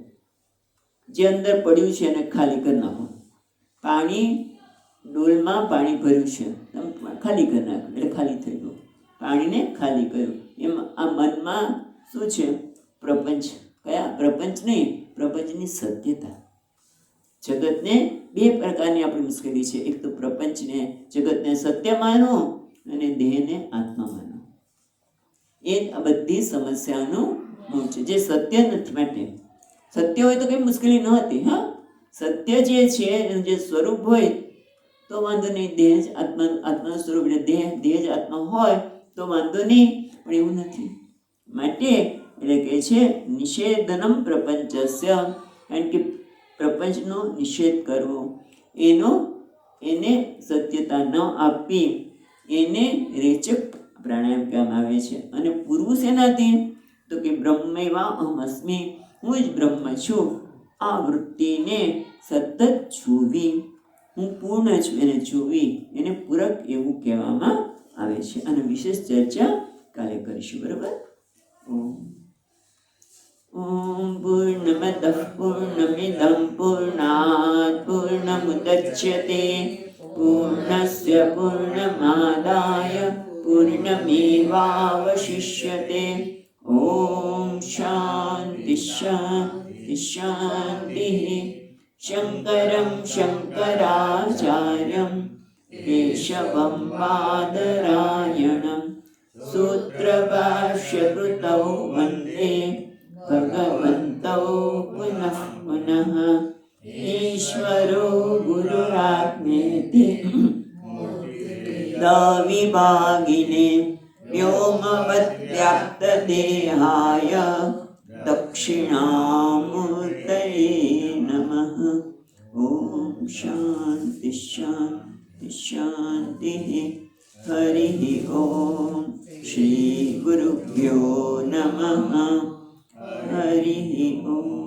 જે અંદર પડ્યું છે એને ખાલી કરી નાખો. પાણી ડોલમાં પાણી ભર્યું છે, તમે ખાલી કરી નાખ્યું એટલે ખાલી થઈ ગયું. પાણીને ખાલી કર્યું. એમ આ મનમાં શું છે? પ્રપંચ. કયા પ્રપંચ? નહીં, પ્રપંચની સત્યતા. જગતને બે પ્રકારની આપણી મુશ્કેલી છે. એક તો પ્રપંચને, જગતને સત્ય માનો અને દેહને આત્મા માનો. એ આ બધી સમસ્યાનું મૂળ છે. જે સત્ય નથી, માટે સત્ય હોય તો કંઈ મુશ્કેલી ન હતી. હા, સત્ય જે છે એનું જે સ્વરૂપ હોય તો વાંધો નહીં. દેહ જ આત્માનું સ્વરૂપ એટલે દેહ જ આત્મા હોય તો વાંધો નહીં, પણ એવું નથી. માટે એટલે કહે છે નિષેધનમ પ્રપંચસ્ય. કારણ કે પ્રપંચનો નિષેધ કરવો, એને સત્યતા ન આપવી, એને રેચક પ્રાણાયામ કહેવામાં આવે છે. અને પૂર્વું શેનાથી? તો કે બ્રહ્મૈવા અહમસ્મિ, હું જ બ્રહ્મ છું. આ વૃત્તિને સતત જોવી, હું પૂર્ણ છું એને જોવી, એને પૂરક એવું કહેવામાં આવે છે. અને વિશેષ ચર્ચા કાલે કરીશું. બરાબર? ઓમ પૂર્ણમદઃ પૂર્ણમિદં પૂર્ણાત પૂર્ણમુદચ્યતે પૂર્ણસ્ય પૂર્ણમાદાય પૂર્ણમેવાવશિષ્યતે. ઓમ શાંતિ શાંતિ શાંતિ. શંકરં શંકરાચાર્યં કેશવં બાદરાયણં સૂત્રભાષ્યકૃતૌ વંદે ભગવन्तौ પુનઃ પુનઃ. ઈશ્વરો ગુરુરાત્મેતિ દ્વિભાગિને વ્યોમવદ્વ્યાપ્તદેહાય દક્ષિણામૂર્તયે નમઃ. ઓમ શાંતિ શાંતિ શાંતિ. હરિ ઓમ શ્રી ગુરુભ્યો નમઃ હરિ ઓમ.